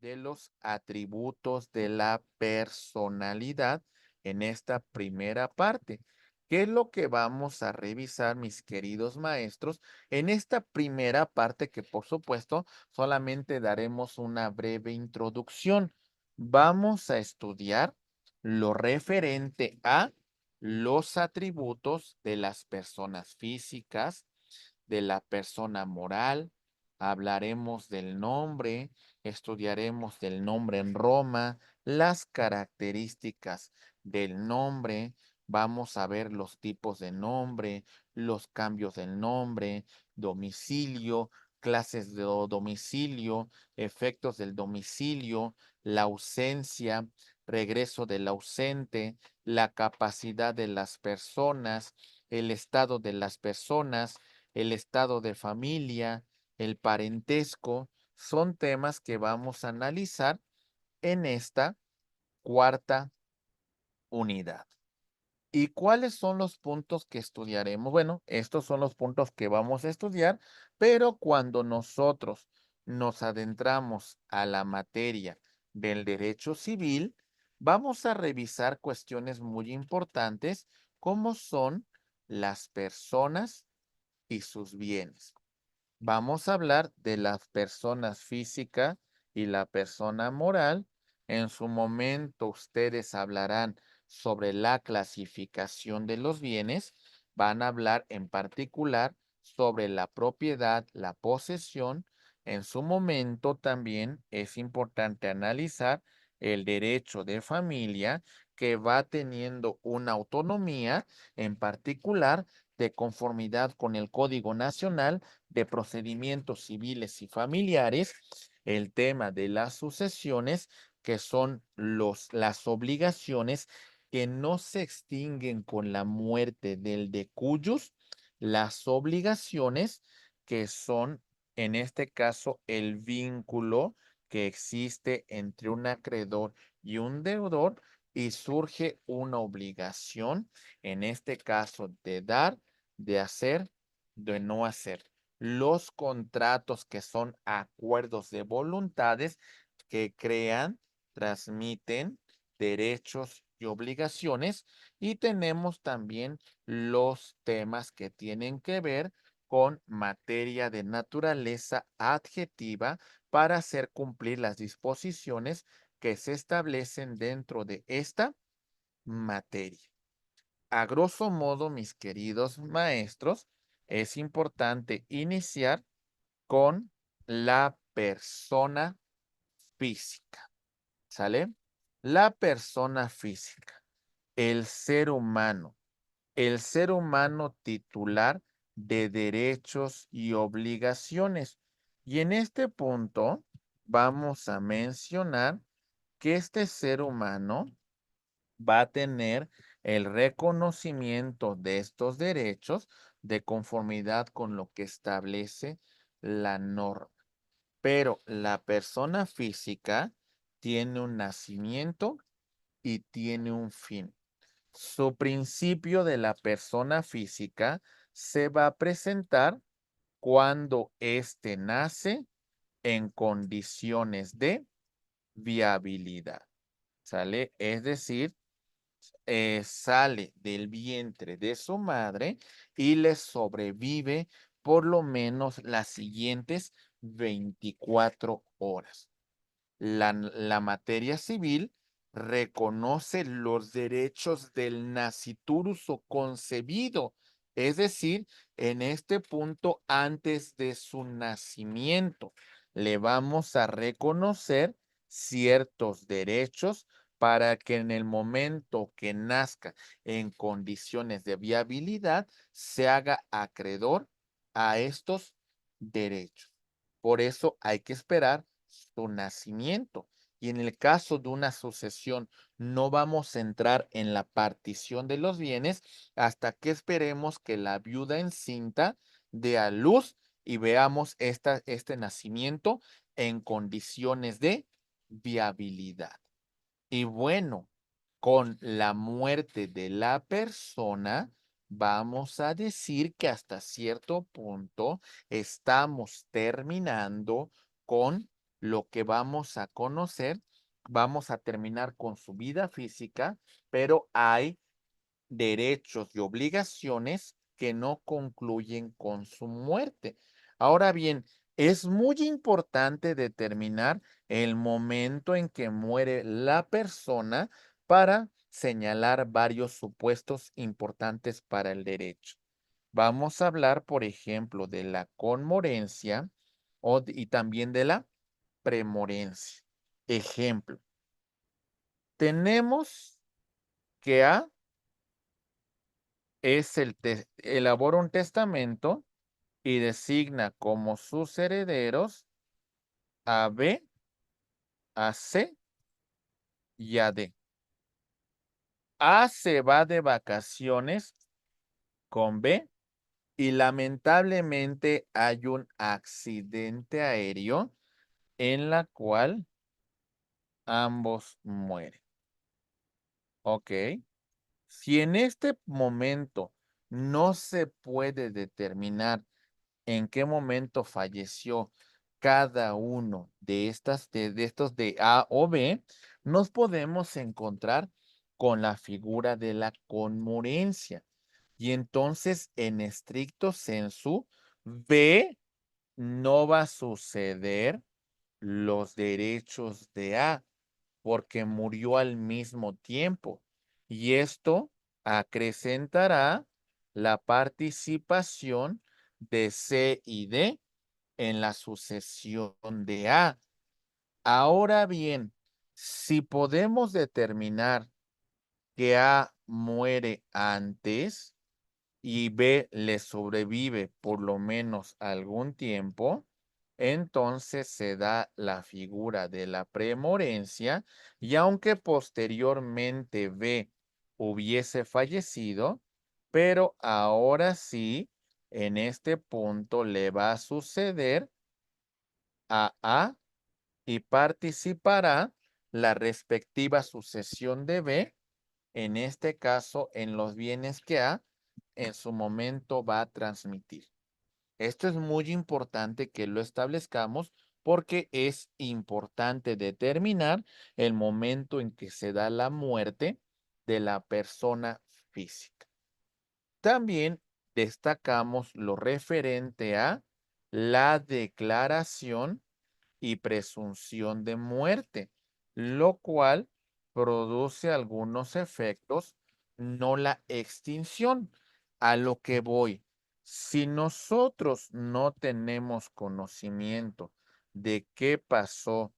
De los atributos de la personalidad en esta primera parte. ¿Qué es lo que vamos a revisar, mis queridos maestros, en esta primera parte que, por supuesto, solamente daremos una breve introducción? Vamos a estudiar lo referente a los atributos de las personas físicas, de la persona moral, hablaremos del nombre, estudiaremos del nombre en Roma, las características del nombre, vamos a ver los tipos de nombre, los cambios del nombre, domicilio, clases de domicilio, efectos del domicilio, la ausencia, regreso del ausente, la capacidad de las personas, el estado de las personas, el estado de familia, el parentesco, son temas que vamos a analizar en esta cuarta unidad. ¿Y cuáles son los puntos que estudiaremos? Bueno, estos son los puntos que vamos a estudiar, pero cuando nosotros nos adentramos a la materia del derecho civil, vamos a revisar cuestiones muy importantes como son las personas y sus bienes. Vamos a hablar de las personas física y la persona moral. En su momento ustedes hablarán sobre la clasificación de los bienes. Van a hablar en particular sobre la propiedad, la posesión. En su momento también es importante analizar el derecho de familia que va teniendo una autonomía en particular de conformidad con el Código Nacional de Procedimientos Civiles y Familiares, el tema de las sucesiones, que son las obligaciones que no se extinguen con la muerte del de cuyos, las obligaciones que son, en este caso, el vínculo que existe entre un acreedor y un deudor y surge una obligación, en este caso, de dar, de hacer, de no hacer. Los contratos que son acuerdos de voluntades que crean, transmiten derechos y obligaciones, y tenemos también los temas que tienen que ver con materia de naturaleza adjetiva para hacer cumplir las disposiciones que se establecen dentro de esta materia. A grosso modo, mis queridos maestros, es importante iniciar con la persona física, ¿sale? La persona física, el ser humano titular de derechos y obligaciones. Y en este punto vamos a mencionar que este ser humano va a tener el reconocimiento de estos derechos de conformidad con lo que establece la norma. Pero la persona física tiene un nacimiento y tiene un fin. Su principio de la persona física se va a presentar cuando éste nace en condiciones de viabilidad. ¿Sale? Es decir, sale del vientre de su madre y le sobrevive por lo menos las siguientes 24 horas. La materia civil reconoce los derechos del naciturus o concebido, es decir, en este punto antes de su nacimiento, le vamos a reconocer ciertos derechos para que en el momento que nazca en condiciones de viabilidad se haga acreedor a estos derechos. Por eso hay que esperar su nacimiento. Y en el caso de una sucesión, no vamos a entrar en la partición de los bienes hasta que esperemos que la viuda encinta dé a luz y veamos este nacimiento en condiciones de viabilidad. Y bueno, con la muerte de la persona, vamos a decir que hasta cierto punto estamos terminando con lo que vamos a conocer. Vamos a terminar con su vida física, pero hay derechos y obligaciones que no concluyen con su muerte. Ahora bien, es muy importante determinar el momento en que muere la persona para señalar varios supuestos importantes para el derecho. Vamos a hablar, por ejemplo, de la conmorencia y también de la premorencia. Ejemplo, tenemos que A elabora un testamento y designa como sus herederos a B, a C y a D. A se va de vacaciones con B y lamentablemente hay un accidente aéreo en la cual ambos mueren. Ok. Si en este momento no se puede determinar en qué momento falleció cada uno de estos de A o B, nos podemos encontrar con la figura de la conmurencia. Y entonces, en estricto sensu, B no va a suceder los derechos de A porque murió al mismo tiempo. Y esto acrecentará la participación de C y D en la sucesión de A. Ahora bien, si podemos determinar que A muere antes y B le sobrevive por lo menos algún tiempo, entonces se da la figura de la premorencia y aunque posteriormente B hubiese fallecido, pero ahora sí, en este punto le va a suceder a A y participará la respectiva sucesión de B, en este caso en los bienes que A en su momento va a transmitir. Esto es muy importante que lo establezcamos porque es importante determinar el momento en que se da la muerte de la persona física. También destacamos lo referente a la declaración y presunción de muerte, lo cual produce algunos efectos, no la extinción. A lo que voy, si nosotros no tenemos conocimiento de qué pasó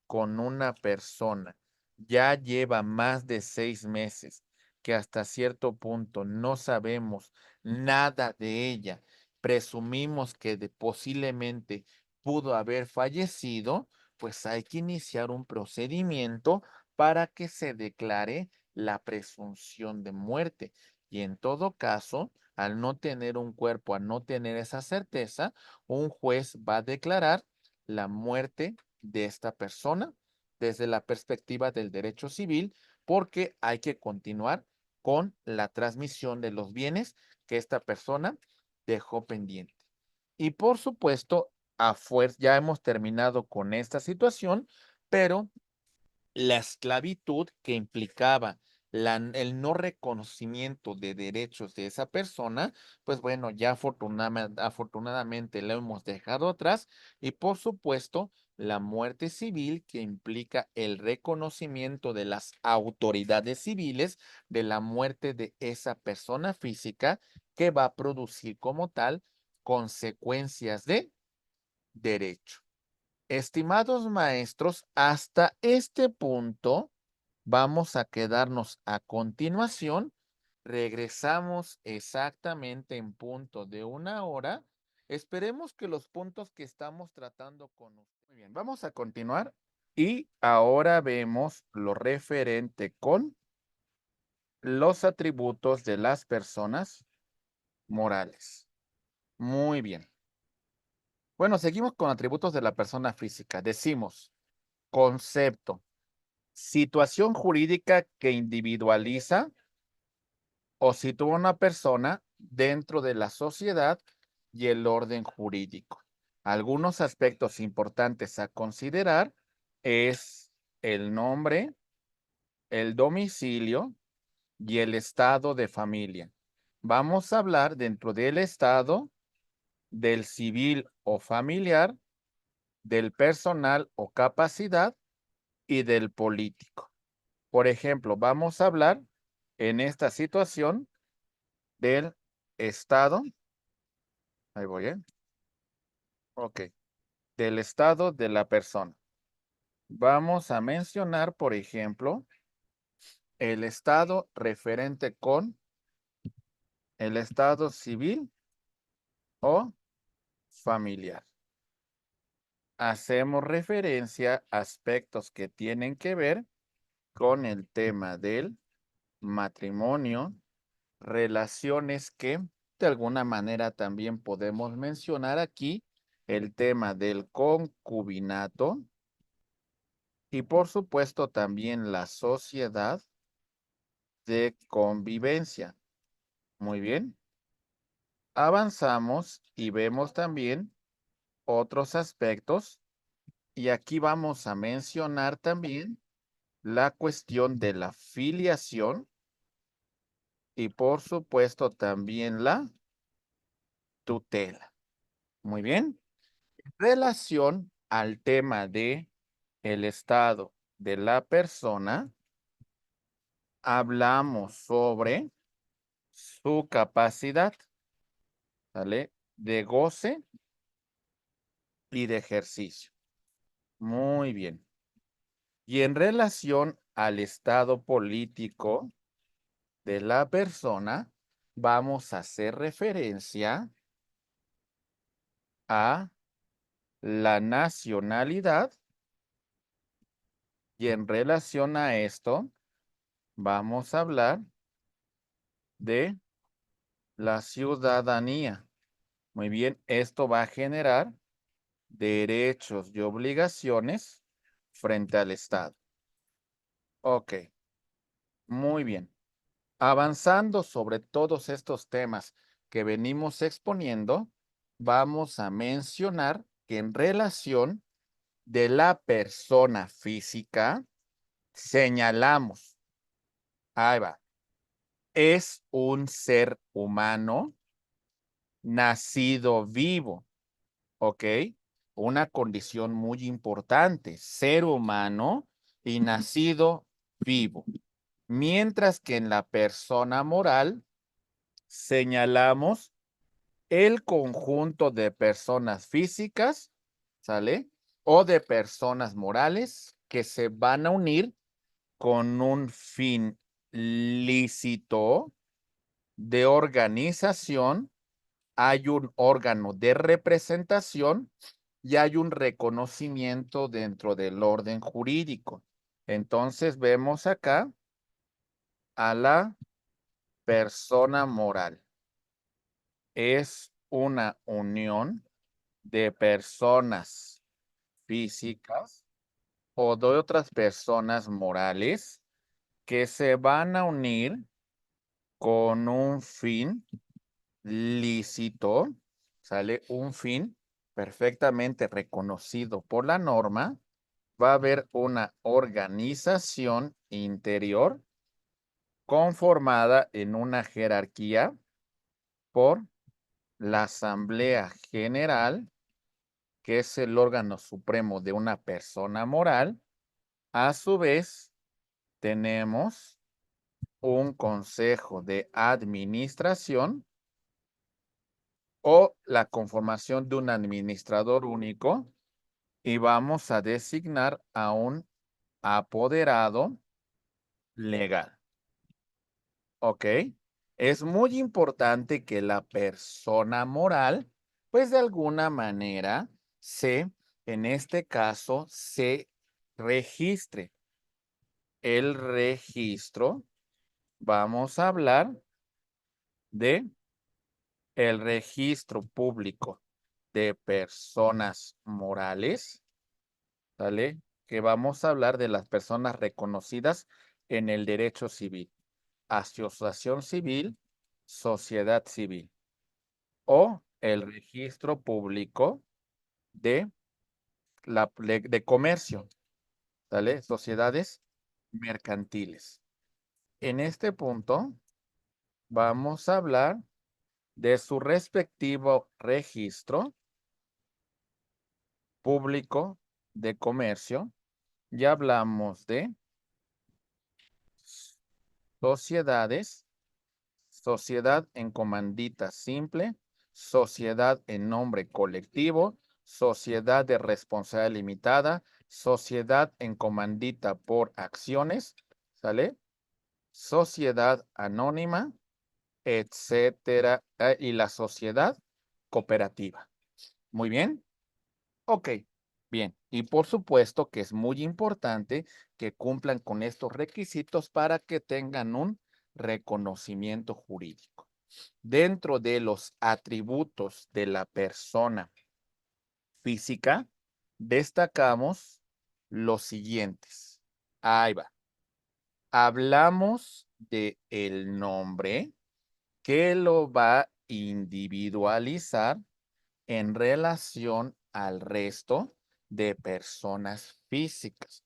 con una persona, ya lleva más de 6 meses, que hasta cierto punto no sabemos nada de ella, presumimos que posiblemente pudo haber fallecido, pues hay que iniciar un procedimiento para que se declare la presunción de muerte. Y en todo caso, al no tener un cuerpo, al no tener esa certeza, un juez va a declarar la muerte de esta persona desde la perspectiva del derecho civil, porque hay que continuar con la transmisión de los bienes que esta persona dejó pendiente. Y por supuesto, ya hemos terminado con esta situación, pero la esclavitud que implicaba el no reconocimiento de derechos de esa persona, pues bueno, ya afortunadamente lo hemos dejado atrás y por supuesto la muerte civil que implica el reconocimiento de las autoridades civiles de la muerte de esa persona física que va a producir como tal consecuencias de derecho. Estimados maestros, hasta este punto vamos a quedarnos a continuación. Regresamos exactamente en punto de 1 hora Esperemos que los puntos que estamos tratando con usted. Muy bien, vamos a continuar y ahora vemos lo referente con los atributos de las personas morales. Muy bien. Bueno, seguimos con atributos de la persona física. Decimos concepto, situación jurídica que individualiza o sitúa a una persona dentro de la sociedad y el orden jurídico. Algunos aspectos importantes a considerar es el nombre, el domicilio y el estado de familia. Vamos a hablar dentro del estado, del civil o familiar, del personal o capacidad y del político. Por ejemplo, vamos a hablar en esta situación del estado. Ahí voy, ¿eh? Ok. Del estado de la persona. Vamos a mencionar, por ejemplo, el estado referente con el estado civil o familiar. Hacemos referencia a aspectos que tienen que ver con el tema del matrimonio, relaciones que de alguna manera también podemos mencionar aquí, el tema del concubinato y por supuesto también la sociedad de convivencia. Muy bien. Avanzamos y vemos también otros aspectos y aquí vamos a mencionar también la cuestión de la filiación y por supuesto también la tutela. Muy bien. En relación al tema de el estado de la persona, hablamos sobre su capacidad, ¿vale? De goce y de ejercicio. Muy bien. Y en relación al estado político de la persona, vamos a hacer referencia a la nacionalidad y en relación a esto, vamos a hablar de la ciudadanía. Muy bien, esto va a generar derechos y obligaciones frente al Estado. Ok, muy bien. Avanzando sobre todos estos temas que venimos exponiendo, vamos a mencionar que en relación de la persona física, señalamos, ahí va, es un ser humano nacido vivo, ¿ok? Una condición muy importante, ser humano y nacido vivo. Mientras que en la persona moral señalamos el conjunto de personas físicas, ¿sale? O de personas morales que se van a unir con un fin lícito de organización, hay un órgano de representación y hay un reconocimiento dentro del orden jurídico. Entonces vemos acá a la persona moral. Es una unión de personas físicas o de otras personas morales que se van a unir con un fin lícito, ¿sale? Un fin perfectamente reconocido por la norma. Va a haber una organización interior conformada en una jerarquía por la Asamblea General, que es el órgano supremo de una persona moral. A su vez, tenemos un consejo de administración o la conformación de un administrador único y vamos a designar a un apoderado legal. ¿Ok? Es muy importante que la persona moral pues de alguna manera en este caso, se registre. El registro, vamos a hablar de el registro público de personas morales, ¿vale? Que vamos a hablar de las personas reconocidas en el derecho civil, asociación civil, sociedad civil, o el registro público de, de comercio, ¿vale? Sociedades mercantiles. En este punto, vamos a hablar de su respectivo registro público de comercio. Ya hablamos de sociedades, sociedad en comandita simple, sociedad en nombre colectivo, sociedad de responsabilidad limitada, sociedad en comandita por acciones, ¿sale? Sociedad anónima, etcétera, y la sociedad cooperativa. Muy bien. Ok, bien. Y por supuesto que es muy importante que cumplan con estos requisitos para que tengan un reconocimiento jurídico. Dentro de los atributos de la persona física, destacamos los siguientes. Ahí va. Hablamos de el nombre que lo va a individualizar en relación al resto de personas físicas.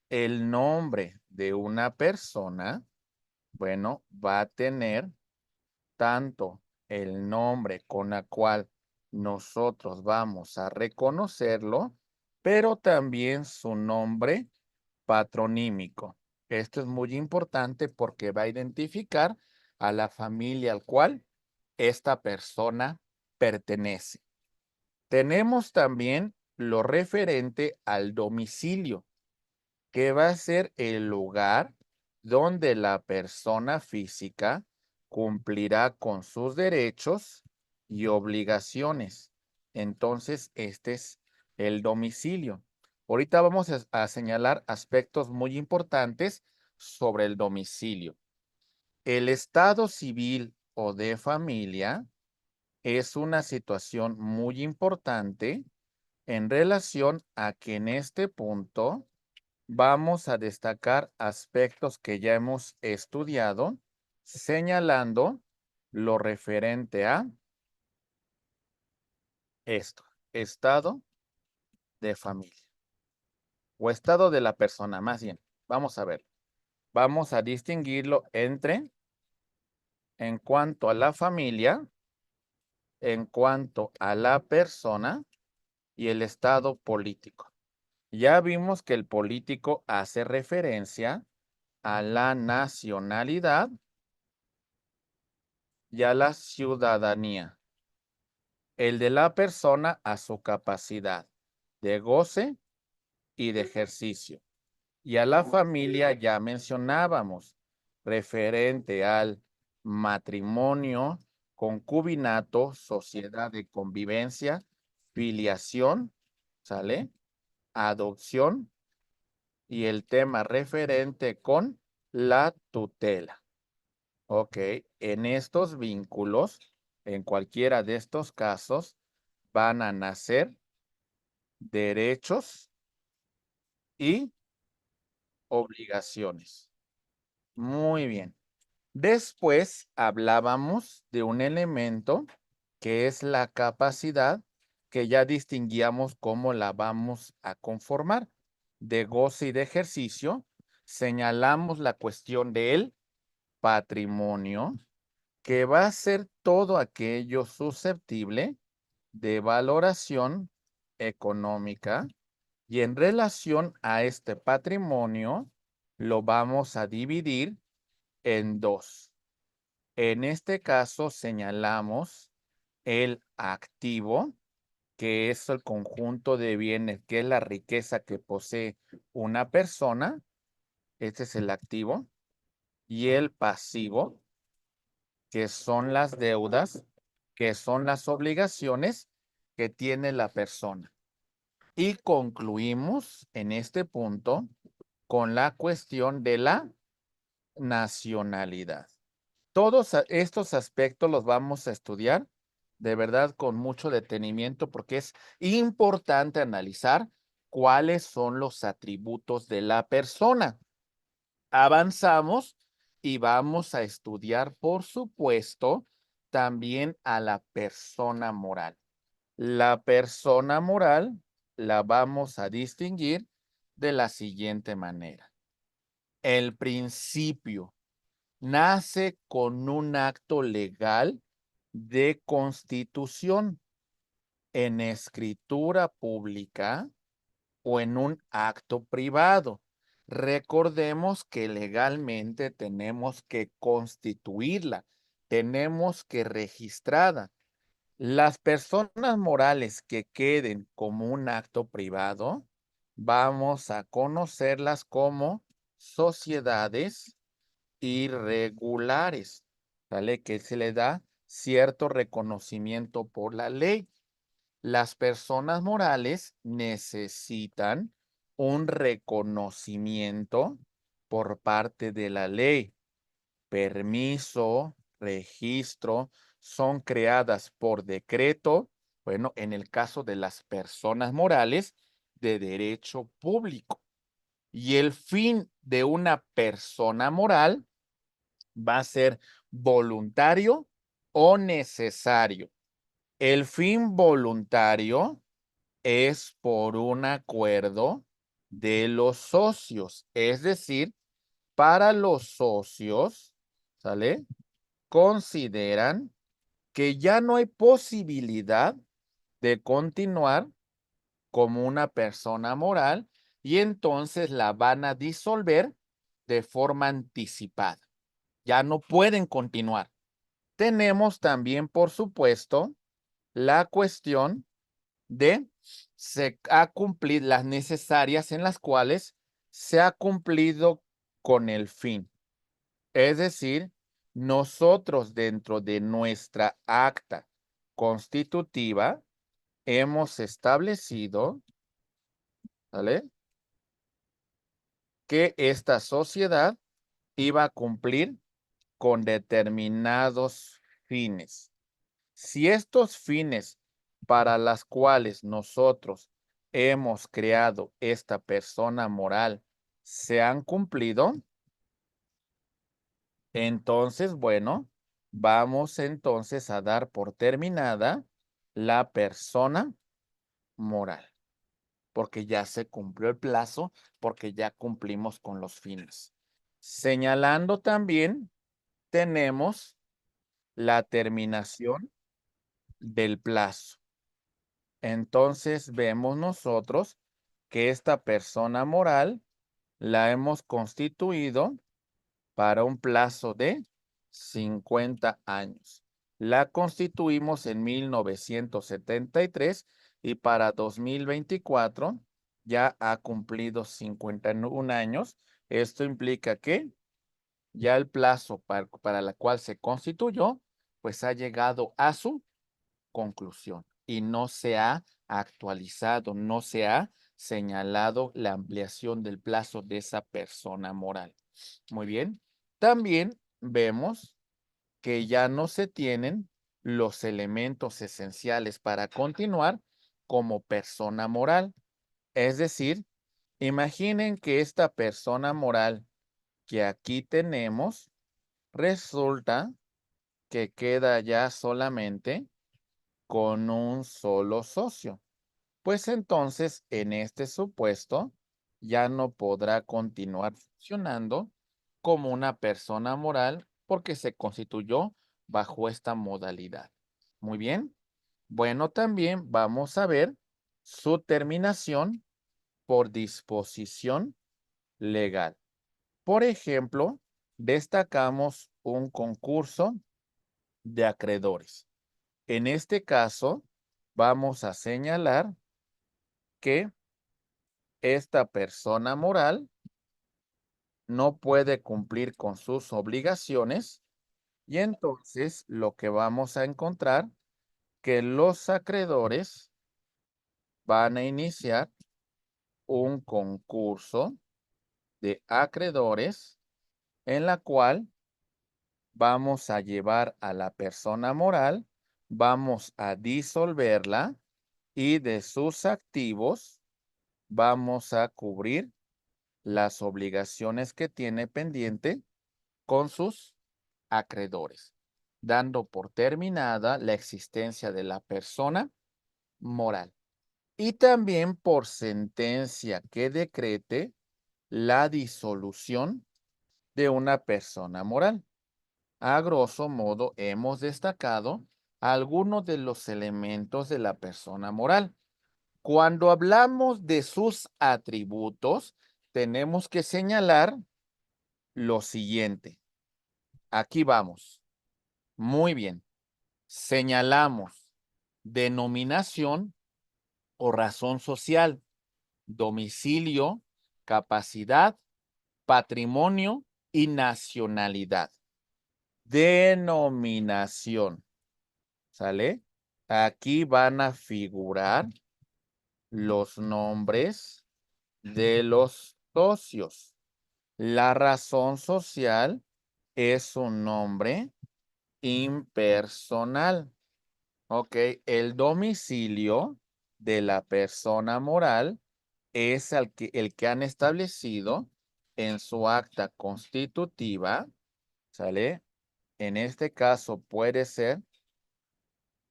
El nombre de una persona, bueno, va a tener tanto el nombre con la cual nosotros vamos a reconocerlo, pero también su nombre patronímico. Esto es muy importante porque va a identificar a la familia al cual esta persona pertenece. Tenemos también lo referente al domicilio, que va a ser el lugar donde la persona física cumplirá con sus derechos y obligaciones. Entonces, este es el domicilio. Ahorita vamos a señalar aspectos muy importantes sobre el domicilio. El estado civil o de familia es una situación muy importante en relación a que en este punto vamos a destacar aspectos que ya hemos estudiado, señalando lo referente a esto, estado de familia o estado de la persona, más bien. Vamos a ver. Vamos a distinguirlo entre en cuanto a la familia, en cuanto a la persona y el estado político. Ya vimos que el político hace referencia a la nacionalidad y a la ciudadanía. El de la persona a su capacidad de goce y de ejercicio. Y a la familia ya mencionábamos, referente al matrimonio, concubinato, sociedad de convivencia, filiación, ¿sale? Adopción y el tema referente con la tutela. Ok, en estos vínculos, en cualquiera de estos casos, van a nacer derechos y obligaciones. Muy bien. Después hablábamos de un elemento que es la capacidad que ya distinguíamos cómo la vamos a conformar de goce y de ejercicio. Señalamos la cuestión del patrimonio, que va a ser todo aquello susceptible de valoración económica y en relación a este patrimonio lo vamos a dividir en dos. En este caso señalamos el activo, que es el conjunto de bienes, que es la riqueza que posee una persona. Este es el activo. Y el pasivo, que son las deudas, que son las obligaciones que tiene la persona. Y concluimos en este punto con la cuestión de la nacionalidad. Todos estos aspectos los vamos a estudiar de verdad con mucho detenimiento porque es importante analizar cuáles son los atributos de la persona. Avanzamos y vamos a estudiar, por supuesto, también a la persona moral. La persona moral la vamos a distinguir de la siguiente manera. El principio nace con un acto legal de constitución en escritura pública o en un acto privado. Recordemos que legalmente tenemos que constituirla, tenemos que registrarla. Las personas morales que queden como un acto privado, vamos a conocerlas como sociedades irregulares, ¿vale? Que se le da cierto reconocimiento por la ley. Las personas morales necesitan un reconocimiento por parte de la ley. Permiso, registro, son creadas por decreto, bueno, en el caso de las personas morales, de derecho público. Y el fin de una persona moral va a ser voluntario o necesario. El fin voluntario es por un acuerdo de los socios, es decir, para los socios, ¿sale? Consideran que ya no hay posibilidad de continuar como una persona moral y entonces la van a disolver de forma anticipada. Ya no pueden continuar. Tenemos también, por supuesto, la cuestión de se ha cumplido las necesarias en las cuales se ha cumplido con el fin. Es decir, nosotros dentro de nuestra acta constitutiva hemos establecido, ¿vale? Que esta sociedad iba a cumplir con determinados fines. Si estos fines para las cuales nosotros hemos creado esta persona moral se han cumplido, entonces, bueno, vamos entonces a dar por terminada la persona moral, porque ya se cumplió el plazo, porque ya cumplimos con los fines. Señalando también, tenemos la terminación del plazo. Entonces vemos nosotros que esta persona moral la hemos constituido para un plazo de 50 años. La constituimos en 1973 y para 2024 ya ha cumplido 51 años. Esto implica que ya el plazo para la cual se constituyó, pues ha llegado a su conclusión y no se ha actualizado, no se ha señalado la ampliación del plazo de esa persona moral. Muy bien. También vemos que ya no se tienen los elementos esenciales para continuar como persona moral. Es decir, imaginen que esta persona moral que aquí tenemos resulta que queda ya solamente con un solo socio. Pues entonces, en este supuesto, ya no podrá continuar funcionando como una persona moral porque se constituyó bajo esta modalidad. Muy bien. Bueno, también vamos a ver su terminación por disposición legal. Por ejemplo, destacamos un concurso de acreedores. En este caso, vamos a señalar que esta persona moral no puede cumplir con sus obligaciones y entonces lo que vamos a encontrar que los acreedores van a iniciar un concurso de acreedores en la cual vamos a llevar a la persona moral, vamos a disolverla y de sus activos vamos a cubrir las obligaciones que tiene pendiente con sus acreedores, dando por terminada la existencia de la persona moral. Y también por sentencia que decrete la disolución de una persona moral. A grosso modo, hemos destacado algunos de los elementos de la persona moral. Cuando hablamos de sus atributos, tenemos que señalar lo siguiente. Aquí vamos. Muy bien. Señalamos denominación o razón social, domicilio, capacidad, patrimonio y nacionalidad. Denominación. ¿Sale? Aquí van a figurar los nombres de los socios. La razón social es un nombre impersonal. Ok, el domicilio de la persona moral es el que han establecido en su acta constitutiva, ¿sale? En este caso puede ser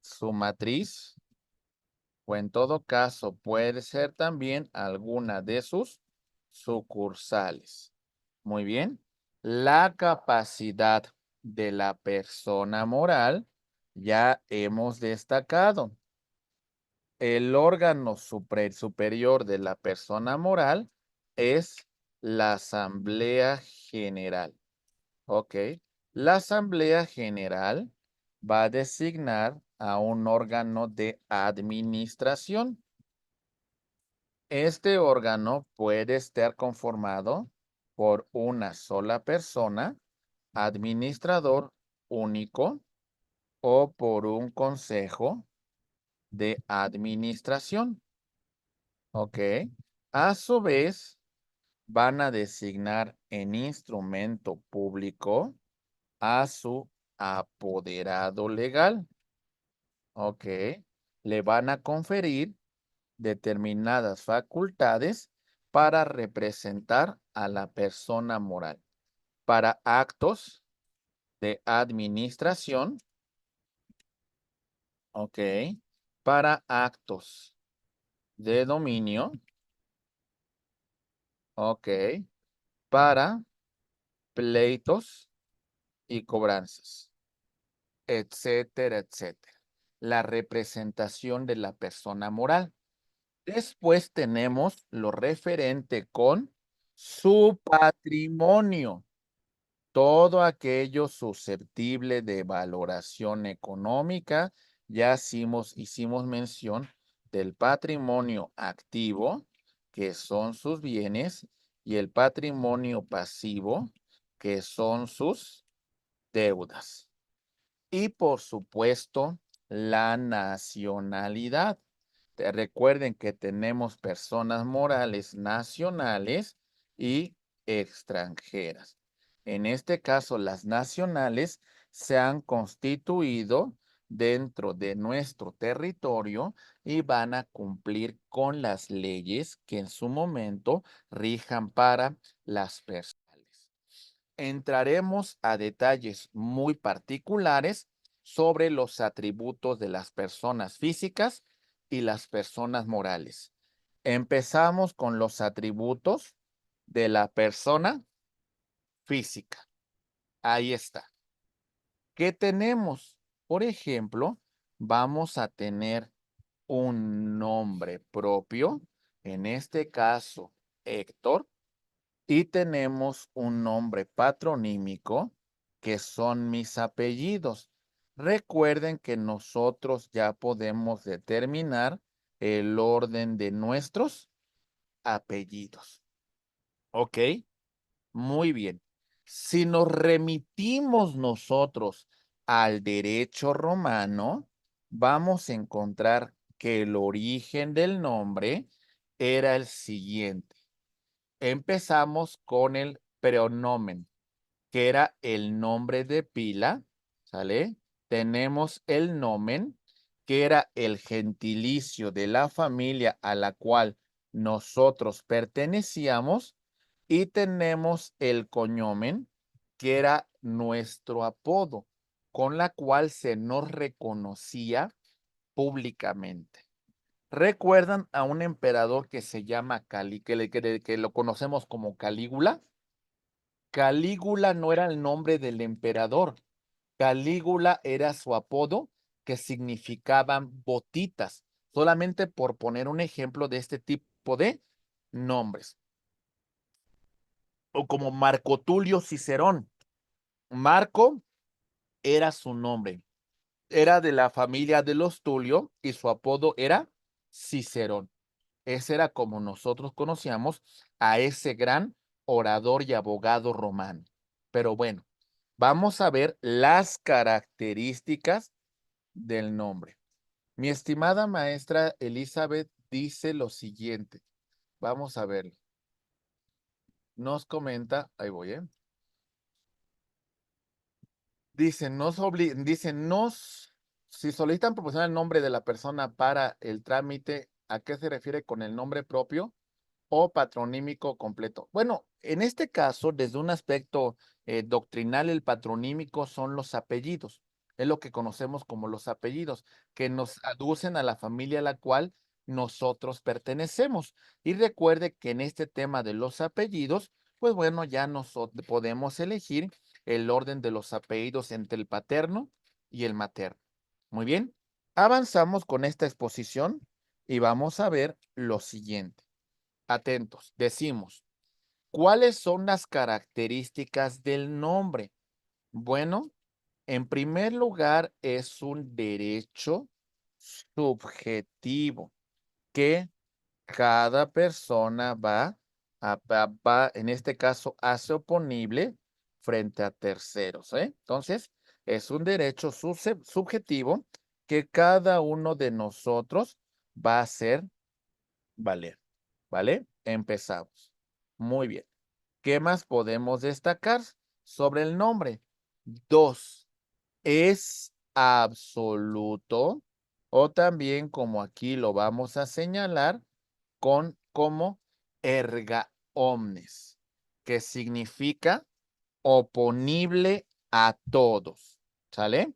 su matriz o en todo caso puede ser también alguna de sus sucursales. Muy bien. La capacidad de la persona moral ya hemos destacado. El órgano superior de la persona moral es la Asamblea General. Ok. La Asamblea General va a designar a un órgano de administración. Este órgano puede estar conformado por una sola persona, administrador único, o por un consejo de administración. ¿Ok? A su vez, van a designar en instrumento público a su apoderado legal. ¿Ok? Le van a conferir determinadas facultades para representar a la persona moral. Para actos de administración, ¿ok? Para actos de dominio, ¿ok? Para pleitos y cobranzas, etcétera, etcétera. La representación de la persona moral. Después tenemos lo referente con su patrimonio. Todo aquello susceptible de valoración económica, ya hicimos mención del patrimonio activo, que son sus bienes, y el patrimonio pasivo, que son sus deudas. Y por supuesto, la nacionalidad. Recuerden que tenemos personas morales nacionales y extranjeras. En este caso, las nacionales se han constituido dentro de nuestro territorio y van a cumplir con las leyes que en su momento rijan para las personas. Entraremos a detalles muy particulares sobre los atributos de las personas físicas y las personas morales. Empezamos con los atributos de la persona física. Ahí está. ¿Qué tenemos? Por ejemplo, vamos a tener un nombre propio, en este caso, Héctor. Y tenemos un nombre patronímico que son mis apellidos. Recuerden que nosotros ya podemos determinar el orden de nuestros apellidos. ¿Ok? Muy bien. Si nos remitimos nosotros al derecho romano, vamos a encontrar que el origen del nombre era el siguiente. Empezamos con el pronomen, que era el nombre de pila, ¿sale? Tenemos el nomen, que era el gentilicio de la familia a la cual nosotros pertenecíamos, y tenemos el cognomen, que era nuestro apodo, con la cual se nos reconocía públicamente. ¿Recuerdan a un emperador que se llama que lo conocemos como Calígula? Calígula no era el nombre del emperador. Calígula era su apodo, que significaban botitas, solamente por poner un ejemplo de este tipo de nombres. O como Marco Tulio Cicerón. Marco era su nombre. Era de la familia de los Tulio y su apodo era Cicerón. Ese era como nosotros conocíamos a ese gran orador y abogado romano. Pero bueno, vamos a ver las características del nombre. Mi estimada maestra Elizabeth dice lo siguiente. Vamos a verlo. Nos comenta, ahí voy, ¿eh? Dice, si solicitan proporcionar el nombre de la persona para el trámite, ¿a qué se refiere con el nombre propio o patronímico completo? Bueno, en este caso, desde un aspecto doctrinal, el patronímico son los apellidos. Es lo que conocemos como los apellidos, que nos aducen a la familia a la cual nosotros pertenecemos. Y recuerde que en este tema de los apellidos, pues bueno, ya nosotros podemos elegir el orden de los apellidos entre el paterno y el materno. Muy bien, avanzamos con esta exposición y vamos a ver lo siguiente. Atentos, decimos, ¿cuáles son las características del nombre? Bueno, en primer lugar, es un derecho subjetivo que cada persona en este caso, hace oponible frente a terceros, ¿eh? Entonces, es un derecho subjetivo que cada uno de nosotros va a hacer valer, ¿vale? Empezamos. Muy bien. ¿Qué más podemos destacar sobre el nombre? Dos, es absoluto, o también como aquí lo vamos a señalar, como erga omnes, que significa oponible a todos, ¿sale?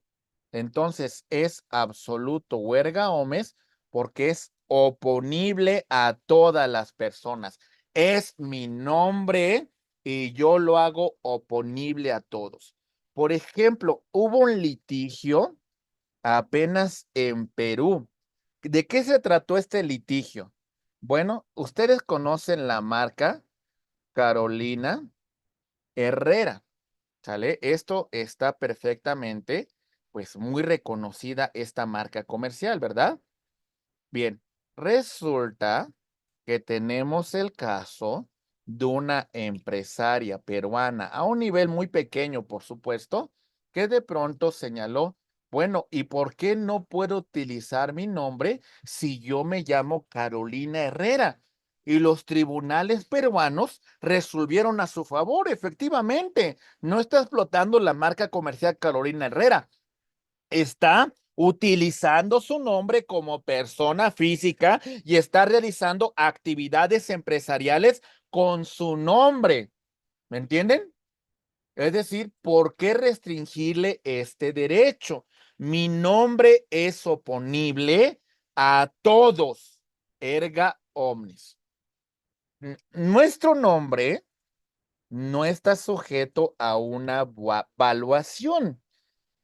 Entonces es absoluto o erga omnes porque es oponible a todas las personas. Es mi nombre y yo lo hago oponible a todos. Por ejemplo, hubo un litigio apenas en Perú. ¿De qué se trató este litigio? Bueno, ustedes conocen la marca Carolina Herrera, ¿sale? Esto está perfectamente, pues muy reconocida esta marca comercial, ¿verdad? Bien, resulta que tenemos el caso de una empresaria peruana a un nivel muy pequeño, por supuesto, que de pronto señaló, bueno, ¿y por qué no puedo utilizar mi nombre si yo me llamo Carolina Herrera? Y los tribunales peruanos resolvieron a su favor, efectivamente. No está explotando la marca comercial Carolina Herrera, está utilizando su nombre como persona física y está realizando actividades empresariales con su nombre. ¿Me entienden? Es decir, ¿por qué restringirle este derecho? Mi nombre es oponible a todos. Erga omnes. Nuestro nombre no está sujeto a una evaluación.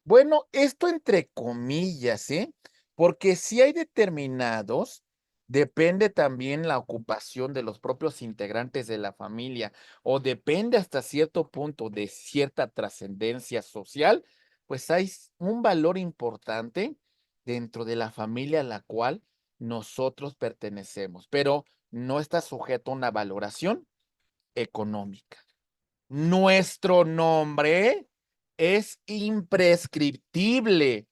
Bueno, esto entre comillas, ¿eh? Porque si hay determinados, depende también la ocupación de los propios integrantes de la familia o depende hasta cierto punto de cierta trascendencia social, pues hay un valor importante dentro de la familia a la cual nosotros pertenecemos, pero no está sujeto a una valoración económica. Nuestro nombre es imprescriptible.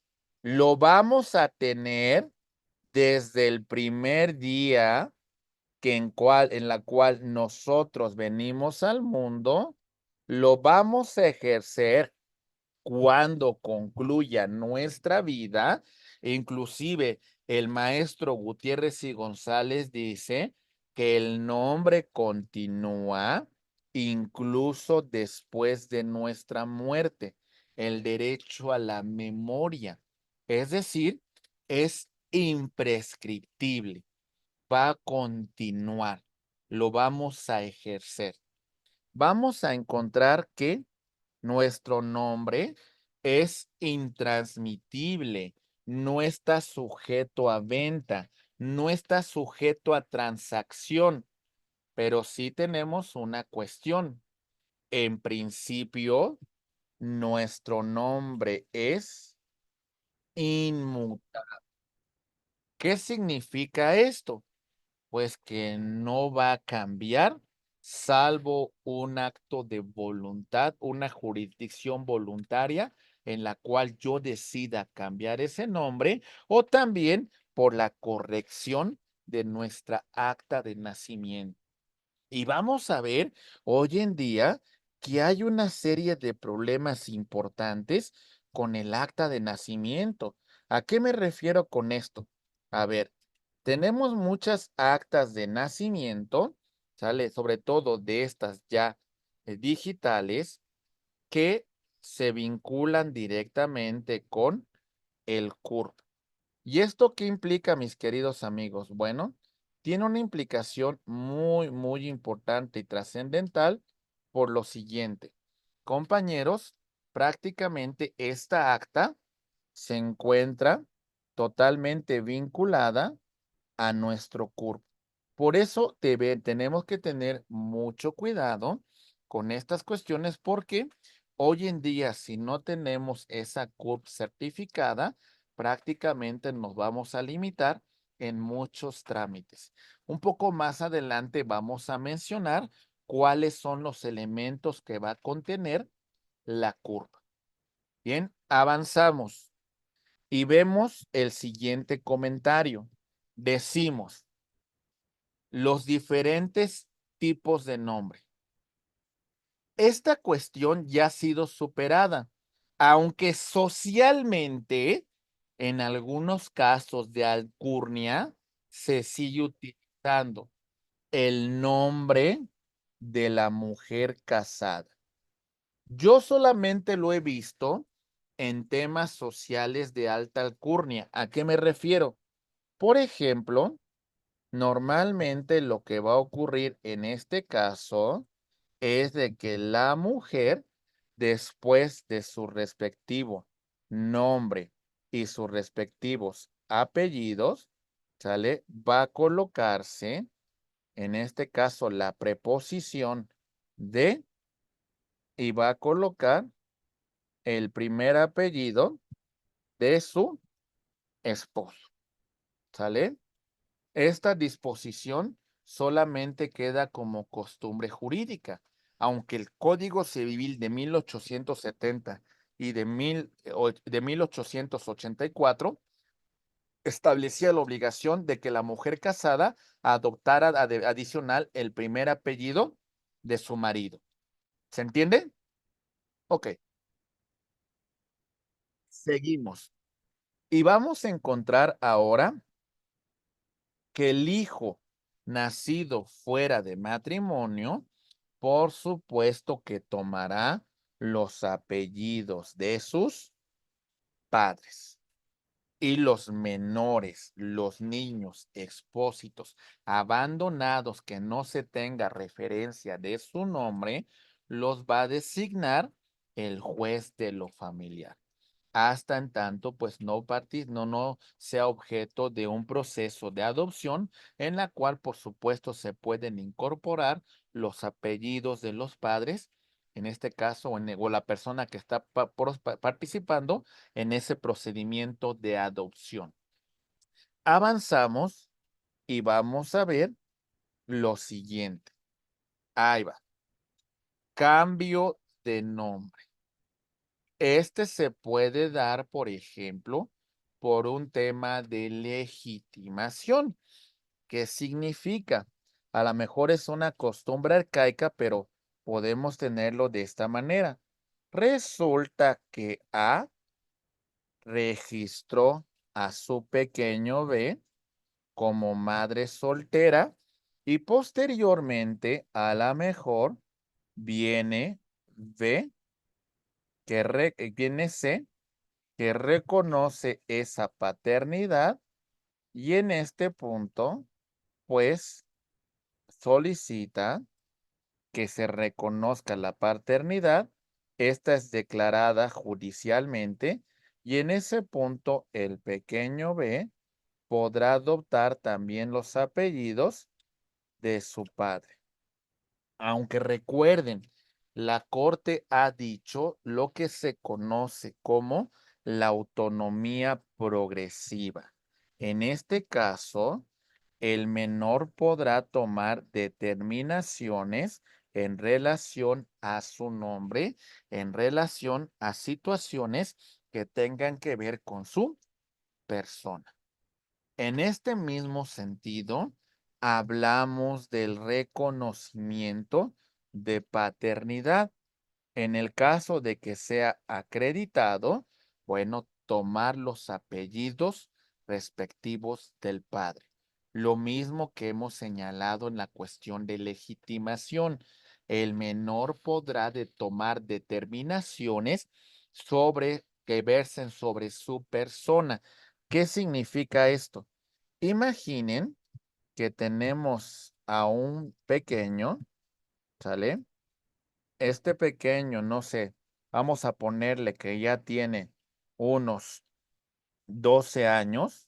lo vamos a tener desde el primer día en la cual nosotros venimos al mundo, lo vamos a ejercer cuando concluya nuestra vida. Inclusive el maestro Gutiérrez y González dice que el nombre continúa incluso después de nuestra muerte, el derecho a la memoria. Es decir, es imprescriptible, va a continuar, lo vamos a ejercer. Vamos a encontrar que nuestro nombre es intransmitible, no está sujeto a venta, no está sujeto a transacción, pero sí tenemos una cuestión. En principio, nuestro nombre es inmutable. ¿Qué significa esto? Pues que no va a cambiar salvo un acto de voluntad, una jurisdicción voluntaria en la cual yo decida cambiar ese nombre o también por la corrección de nuestra acta de nacimiento. Y vamos a ver hoy en día que hay una serie de problemas importantes con el acta de nacimiento. ¿A qué me refiero con esto? A ver, tenemos muchas actas de nacimiento, ¿sale? Sobre todo de estas ya digitales, que se vinculan directamente con el CURP. ¿Y esto qué implica, mis queridos amigos? Bueno, tiene una implicación muy importante y trascendental por lo siguiente. Compañeros, prácticamente esta acta se encuentra totalmente vinculada a nuestro cuerpo. Por eso tenemos que tener mucho cuidado con estas cuestiones porque hoy en día si no tenemos esa CURP certificada, prácticamente nos vamos a limitar en muchos trámites. Un poco más adelante vamos a mencionar cuáles son los elementos que va a contener la CURP. Bien, avanzamos y vemos el siguiente comentario. Decimos, los diferentes tipos de nombre. Esta cuestión ya ha sido superada, aunque socialmente, en algunos casos de alcurnia, se sigue utilizando el nombre de la mujer casada. Yo solamente lo he visto en temas sociales de alta alcurnia. ¿A qué me refiero? Por ejemplo, normalmente lo que va a ocurrir en este caso es de que la mujer, después de su respectivo nombre y sus respectivos apellidos, ¿sale? Va a colocarse, en este caso, la preposición de y va a colocar el primer apellido de su esposo, ¿sale? Esta disposición solamente queda como costumbre jurídica, aunque el Código Civil de 1870 y de 1884 establecía la obligación de que la mujer casada adoptara adicional el primer apellido de su marido. ¿Se entiende? Ok, seguimos. Y vamos a encontrar ahora que el hijo nacido fuera de matrimonio, por supuesto que tomará los apellidos de sus padres. Y los menores, los niños expósitos, abandonados que no se tenga referencia de su nombre, los va a designar el juez de lo familiar hasta en tanto pues no sea objeto de un proceso de adopción en la cual por supuesto se pueden incorporar los apellidos de los padres, en este caso o la persona que está participando en ese procedimiento de adopción. Avanzamos y vamos a ver lo siguiente. Ahí va. Cambio de nombre. Este se puede dar, por ejemplo, por un tema de legitimación. ¿Qué significa? A lo mejor es una costumbre arcaica, pero podemos tenerlo de esta manera. Resulta que A registró a su pequeño B como madre soltera y posteriormente a la mejor viene B, viene C, que reconoce esa paternidad y en este punto, pues solicita que se reconozca la paternidad. Esta es declarada judicialmente y en ese punto el pequeño B podrá adoptar también los apellidos de su padre. Aunque recuerden, la Corte ha dicho lo que se conoce como la autonomía progresiva. En este caso, el menor podrá tomar determinaciones en relación a su nombre, en relación a situaciones que tengan que ver con su persona. En este mismo sentido, hablamos del reconocimiento de paternidad. En el caso de que sea acreditado, bueno, tomar los apellidos respectivos del padre. Lo mismo que hemos señalado en la cuestión de legitimación. El menor podrá tomar determinaciones sobre que versen sobre su persona. ¿Qué significa esto? Imaginen que tenemos a un pequeño, ¿sale? Este pequeño, no sé, vamos a ponerle que ya tiene unos 12 años,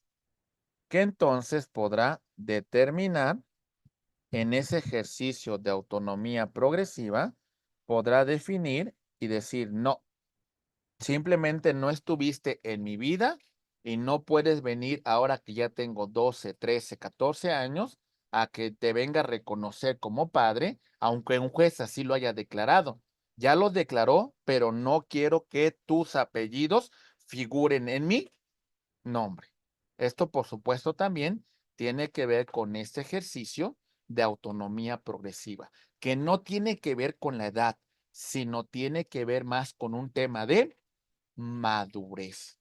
que entonces podrá determinar en ese ejercicio de autonomía progresiva, podrá definir y decir, no, simplemente no estuviste en mi vida y no puedes venir ahora que ya tengo 12, 13, 14 años a que te venga a reconocer como padre, aunque un juez así lo haya declarado. Ya lo declaró, pero no quiero que tus apellidos figuren en mi nombre. Esto, por supuesto, también tiene que ver con este ejercicio de autonomía progresiva, que no tiene que ver con la edad, sino tiene que ver más con un tema de madurez.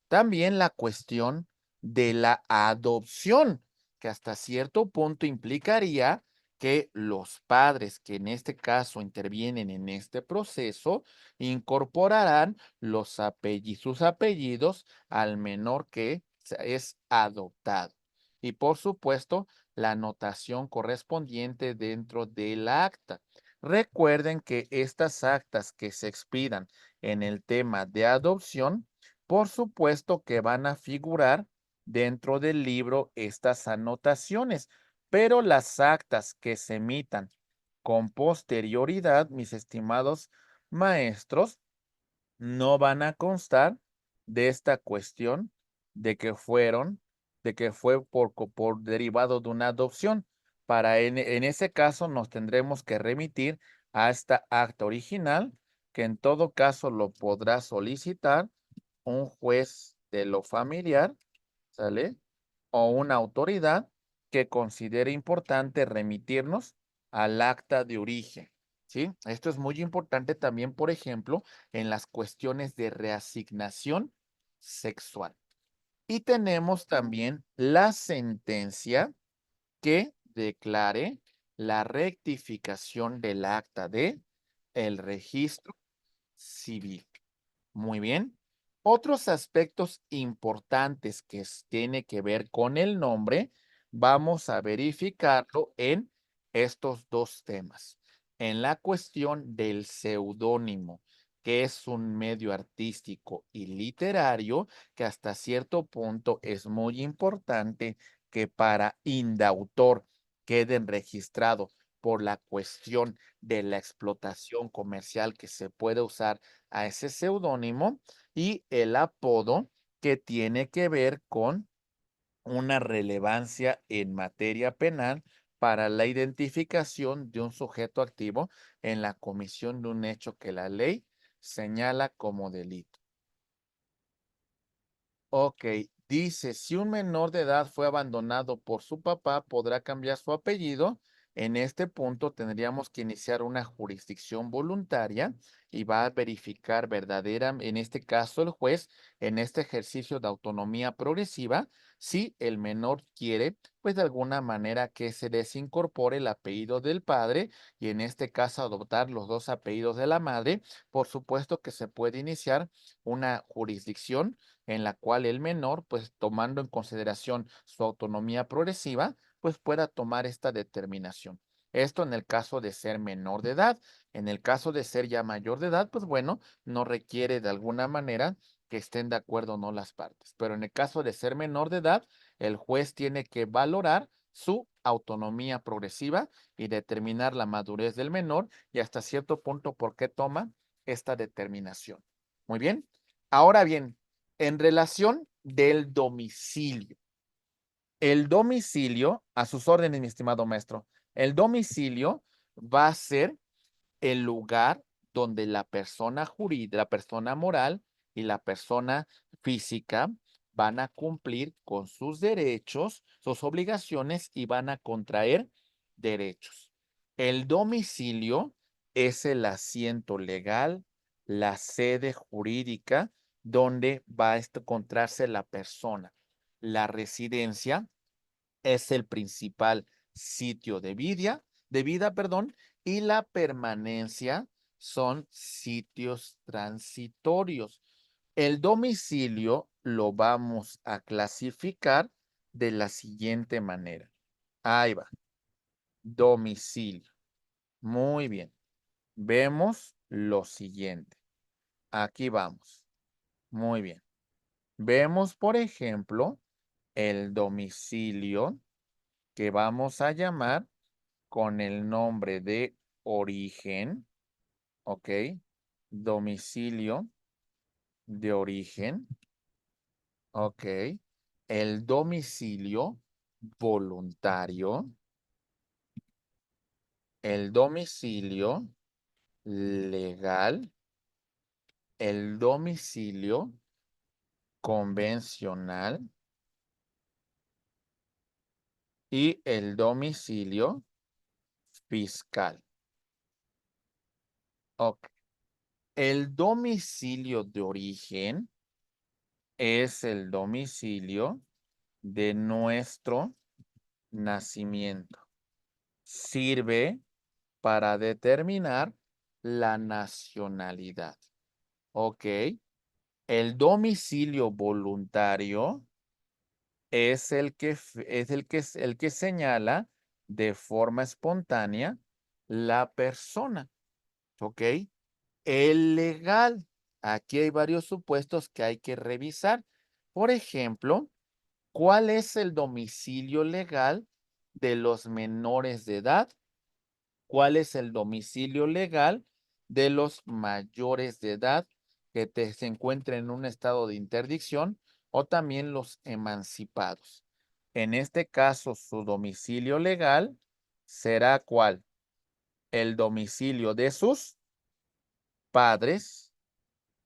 También la cuestión de la adopción, que hasta cierto punto implicaría que los padres que en este caso intervienen en este proceso incorporarán sus apellidos al menor que es adoptado. Y por supuesto, la anotación correspondiente dentro del acta. Recuerden que estas actas que se expidan en el tema de adopción, por supuesto que van a figurar dentro del libro estas anotaciones, pero las actas que se emitan con posterioridad, mis estimados maestros, no van a constar de esta cuestión de que fue por derivado de una adopción. En ese caso nos tendremos que remitir a esta acta original, que en todo caso lo podrá solicitar un juez de lo familiar, ¿sale? O una autoridad que considere importante remitirnos al acta de origen, ¿sí? Esto es muy importante también, por ejemplo, en las cuestiones de reasignación sexual. Y tenemos también la sentencia que declare la rectificación del acta de el registro civil. Muy bien. Otros aspectos importantes que tiene que ver con el nombre, vamos a verificarlo en estos dos temas. En la cuestión del seudónimo, que es un medio artístico y literario, que hasta cierto punto es muy importante que para indautor queden registrados por la cuestión de la explotación comercial que se puede usar a ese seudónimo y el apodo que tiene que ver con una relevancia en materia penal para la identificación de un sujeto activo en la comisión de un hecho que la ley señala como delito. Ok, dice, si un menor de edad fue abandonado por su papá, podrá cambiar su apellido. En este punto tendríamos que iniciar una jurisdicción voluntaria y va a verificar verdadera, en este caso el juez, en este ejercicio de autonomía progresiva, si el menor quiere, pues de alguna manera que se desincorpore el apellido del padre y en este caso adoptar los dos apellidos de la madre. Por supuesto que se puede iniciar una jurisdicción en la cual el menor, pues tomando en consideración su autonomía progresiva, pues pueda tomar esta determinación. Esto en el caso de ser menor de edad. En el caso de ser ya mayor de edad, pues bueno, no requiere de alguna manera que estén de acuerdo o no las partes. Pero en el caso de ser menor de edad, el juez tiene que valorar su autonomía progresiva y determinar la madurez del menor y hasta cierto punto por qué toma esta determinación. Muy bien. Ahora bien, en relación del domicilio. El domicilio, a sus órdenes, mi estimado maestro, el domicilio va a ser el lugar donde la persona jurídica, la persona moral y la persona física van a cumplir con sus derechos, sus obligaciones y van a contraer derechos. El domicilio es el asiento legal, la sede jurídica donde va a encontrarse la persona. La residencia es el principal sitio de vida, perdón, y la permanencia son sitios transitorios. El domicilio lo vamos a clasificar de la siguiente manera. Ahí va, domicilio. Muy bien. Vemos lo siguiente. Aquí vamos. Muy bien. Vemos, por ejemplo, el domicilio que vamos a llamar con el nombre de origen, ¿ok? Domicilio de origen, ¿ok? El domicilio voluntario, el domicilio legal, el domicilio convencional y el domicilio fiscal. Ok. El domicilio de origen es el domicilio de nuestro nacimiento. Sirve para determinar la nacionalidad. ¿Ok? El domicilio voluntario es el que señala de forma espontánea la persona. ¿Ok? El legal. Aquí hay varios supuestos que hay que revisar. Por ejemplo, ¿cuál es el domicilio legal de los menores de edad? ¿Cuál es el domicilio legal de los mayores de edad se encuentren en un estado de interdicción o también los emancipados? En este caso, su domicilio legal será ¿cuál? El domicilio de sus padres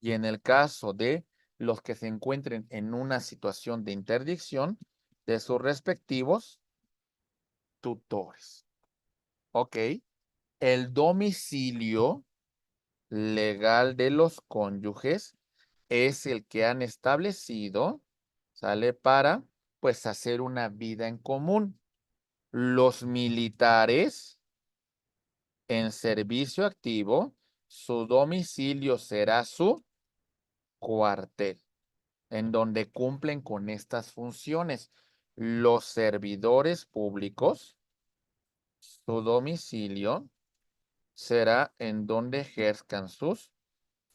y en el caso de los que se encuentren en una situación de interdicción de sus respectivos tutores. ¿Ok? El domicilio legal de los cónyuges es el que han establecido, ¿sale? Para, pues, hacer una vida en común. Los militares en servicio activo, su domicilio será su cuartel, en donde cumplen con estas funciones. Los servidores públicos, su domicilio será en donde ejerzcan sus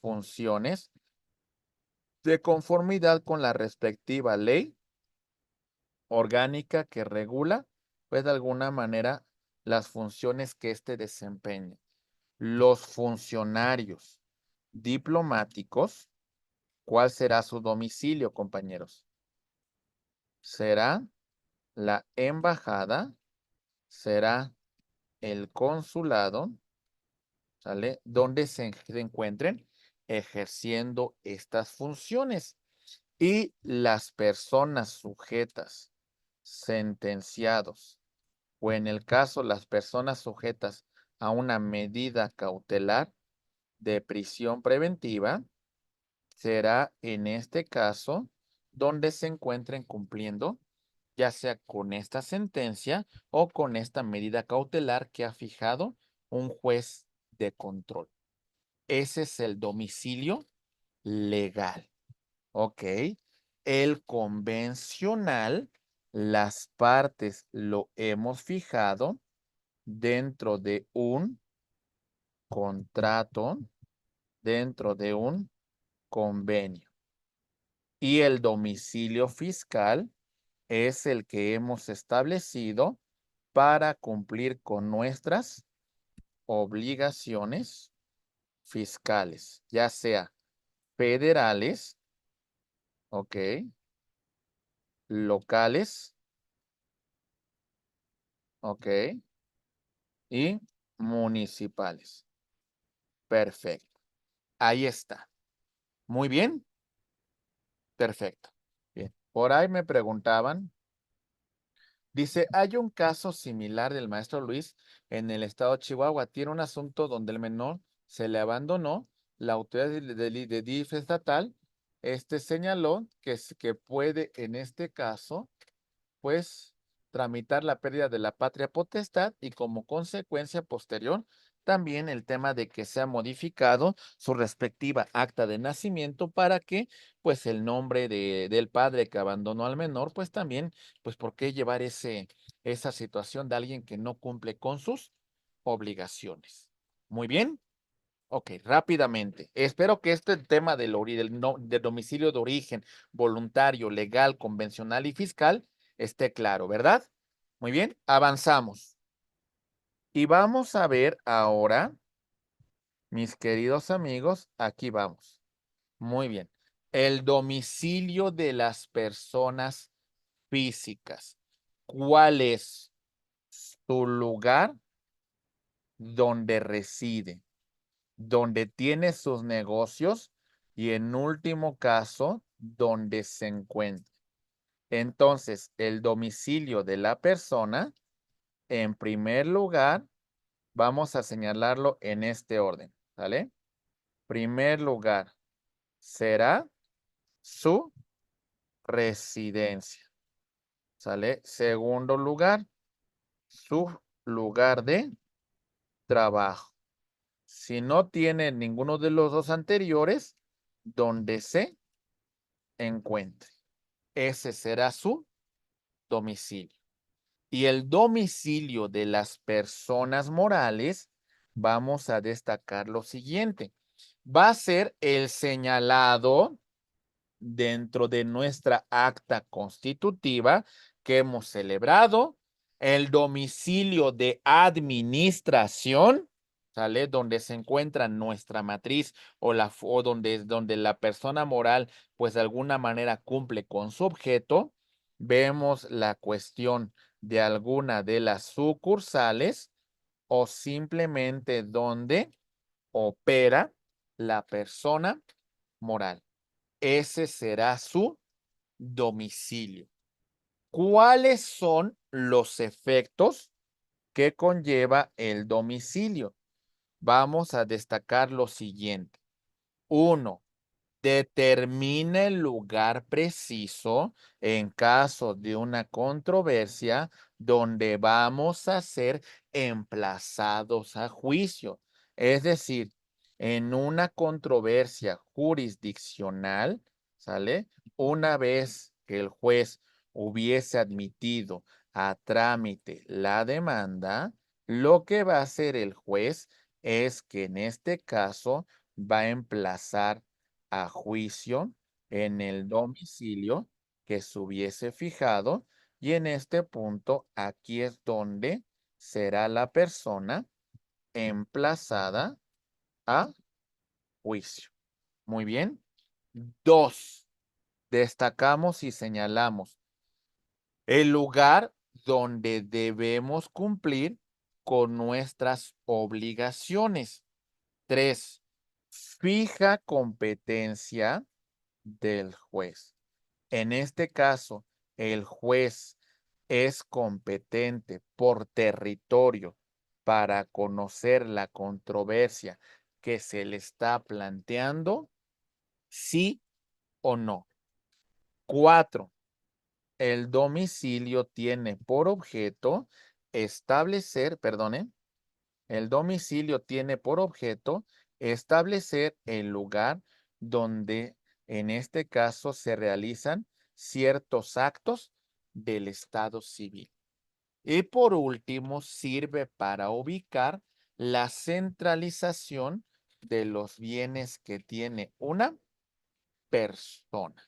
funciones de conformidad con la respectiva ley orgánica que regula, pues de alguna manera, las funciones que éste desempeñe. Los funcionarios diplomáticos, ¿cuál será su domicilio, compañeros? Será la embajada, será el consulado, ¿sale? Donde se encuentren ejerciendo estas funciones. y las personas sujetas, sentenciados, o en el caso las personas sujetas a una medida cautelar de prisión preventiva, será en este caso donde se encuentren cumpliendo, ya sea con esta sentencia o con esta medida cautelar que ha fijado un juez de control. Ese es el domicilio legal. Ok. El convencional, las partes lo hemos fijado dentro de un contrato, dentro de un convenio. Y el domicilio fiscal es el que hemos establecido para cumplir con nuestras obligaciones fiscales, ya sea federales, ok, locales, ok, y municipales. Perfecto. Ahí está. Muy bien. Perfecto. Bien. Por ahí me preguntaban. Dice, hay un caso similar del maestro Luis en el estado de Chihuahua. Tiene un asunto donde el menor se le abandonó. La autoridad de DIF estatal, señaló que puede en este caso pues tramitar la pérdida de la patria potestad y como consecuencia posterior también el tema de que se ha modificado su respectiva acta de nacimiento para que pues el nombre del padre que abandonó al menor pues también pues por qué llevar esa situación de alguien que no cumple con sus obligaciones. Muy bien. Ok, rápidamente. Espero que este tema del domicilio de origen voluntario, legal, convencional y fiscal esté claro, ¿verdad? Muy bien, avanzamos. Y vamos a ver ahora, mis queridos amigos, aquí vamos. Muy bien. El domicilio de las personas físicas. ¿Cuál es su lugar donde reside? Donde tiene sus negocios y en último caso, donde se encuentra. Entonces, el domicilio de la persona, en primer lugar, vamos a señalarlo en este orden, ¿sale? Primer lugar será su residencia, ¿sale? Segundo lugar, su lugar de trabajo. Si no tiene ninguno de los dos anteriores, donde se encuentre. Ese será su domicilio. Y el domicilio de las personas morales, vamos a destacar lo siguiente. Va a ser el señalado dentro de nuestra acta constitutiva que hemos celebrado, el domicilio de administración, ¿sale? Donde se encuentra nuestra matriz o donde la persona moral, pues de alguna manera cumple con su objeto. Vemos la cuestión de alguna de las sucursales o simplemente donde opera la persona moral. Ese será su domicilio. ¿Cuáles son los efectos que conlleva el domicilio? Vamos a destacar lo siguiente. 1. Determina el lugar preciso en caso de una controversia donde vamos a ser emplazados a juicio. Es decir, en una controversia jurisdiccional, ¿sale? Una vez que el juez hubiese admitido a trámite la demanda, lo que va a hacer el juez es que en este caso va a emplazar a juicio en el domicilio que se hubiese fijado y en este punto aquí es donde será la persona emplazada a juicio. Muy bien. 2. Destacamos y señalamos el lugar donde debemos cumplir con nuestras obligaciones. 3. Fija competencia del juez. en este caso, el juez es competente por territorio para conocer la controversia que se le está planteando, sí o no. 4. El domicilio tiene por objeto establecer, perdone, el domicilio tiene por objeto establecer el lugar donde en este caso se realizan ciertos actos del estado civil. Y por último, sirve para ubicar la centralización de los bienes que tiene una persona.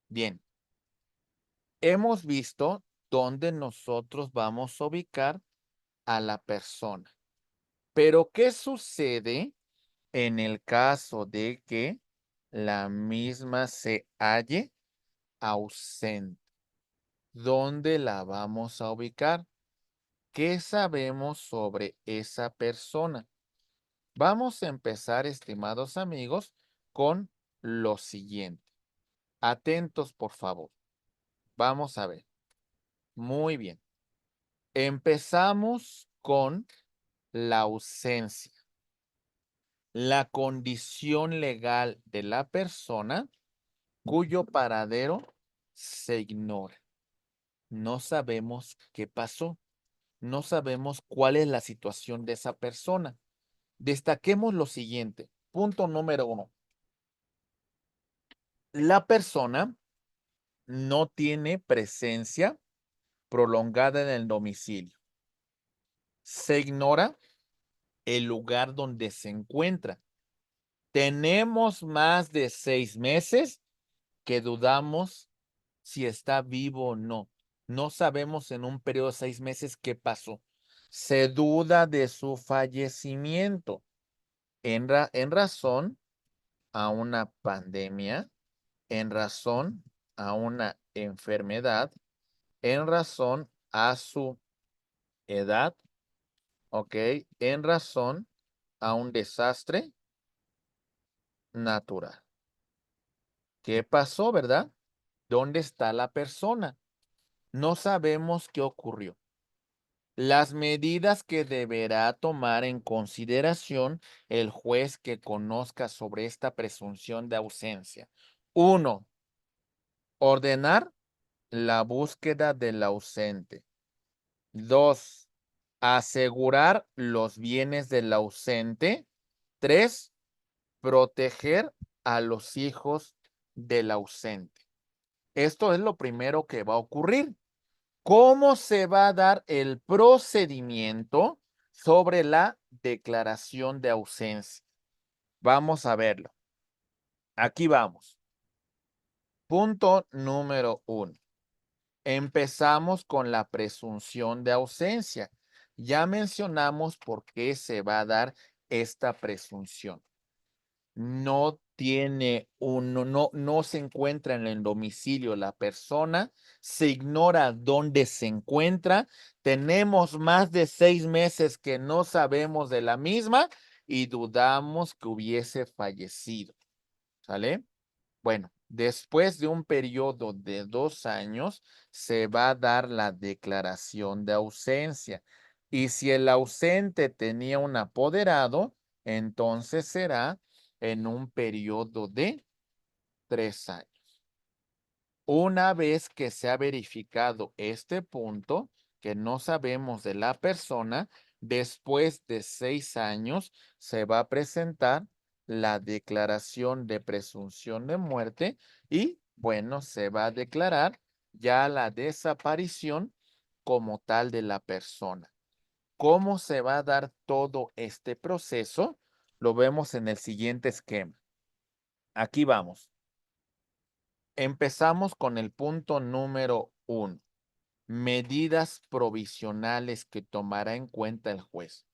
Bien, hemos visto dónde nosotros vamos a ubicar a la persona. Pero, ¿qué sucede en el caso de que la misma se halle ausente? ¿Dónde la vamos a ubicar? ¿Qué sabemos sobre esa persona? Vamos a empezar, estimados amigos, con lo siguiente. Atentos, por favor. Vamos a ver. Muy bien. Empezamos con la ausencia. La condición legal de la persona cuyo paradero se ignora. No sabemos qué pasó. No sabemos cuál es la situación de esa persona. Destaquemos lo siguiente. Punto número 1. La persona no tiene presencia prolongada en el domicilio. Se ignora el lugar donde se encuentra. Tenemos más de 6 meses que dudamos si está vivo o no. No sabemos en un periodo de 6 meses qué pasó. Se duda de su fallecimiento en razón a una pandemia, en razón a una enfermedad, en razón a su edad, ¿ok? En razón a un desastre natural. ¿Qué pasó, verdad? ¿Dónde está la persona? No sabemos qué ocurrió. Las medidas que deberá tomar en consideración el juez que conozca sobre esta presunción de ausencia. 1. Ordenar la búsqueda del ausente. 2. Asegurar los bienes del ausente. 3. Proteger a los hijos del ausente. Esto es lo primero que va a ocurrir. ¿Cómo se va a dar el procedimiento sobre la declaración de ausencia? Vamos a verlo. Aquí vamos. Punto número 1. Empezamos con la presunción de ausencia. Ya mencionamos por qué se va a dar esta presunción. No tiene no se encuentra en el domicilio la persona, se ignora dónde se encuentra, tenemos más de 6 meses que no sabemos de la misma y dudamos que hubiese fallecido, ¿sale? Bueno, después de un periodo de 2 años, se va a dar la declaración de ausencia. Y si el ausente tenía un apoderado, entonces será en un periodo de 3 años. Una vez que se ha verificado este punto, que no sabemos de la persona, después de 6 años se va a presentar la declaración de presunción de muerte y, bueno, se va a declarar ya la desaparición como tal de la persona. ¿Cómo se va a dar todo este proceso? Lo vemos en el siguiente esquema. Aquí vamos. Empezamos con el punto número 1. Medidas provisionales que tomará en cuenta el juez.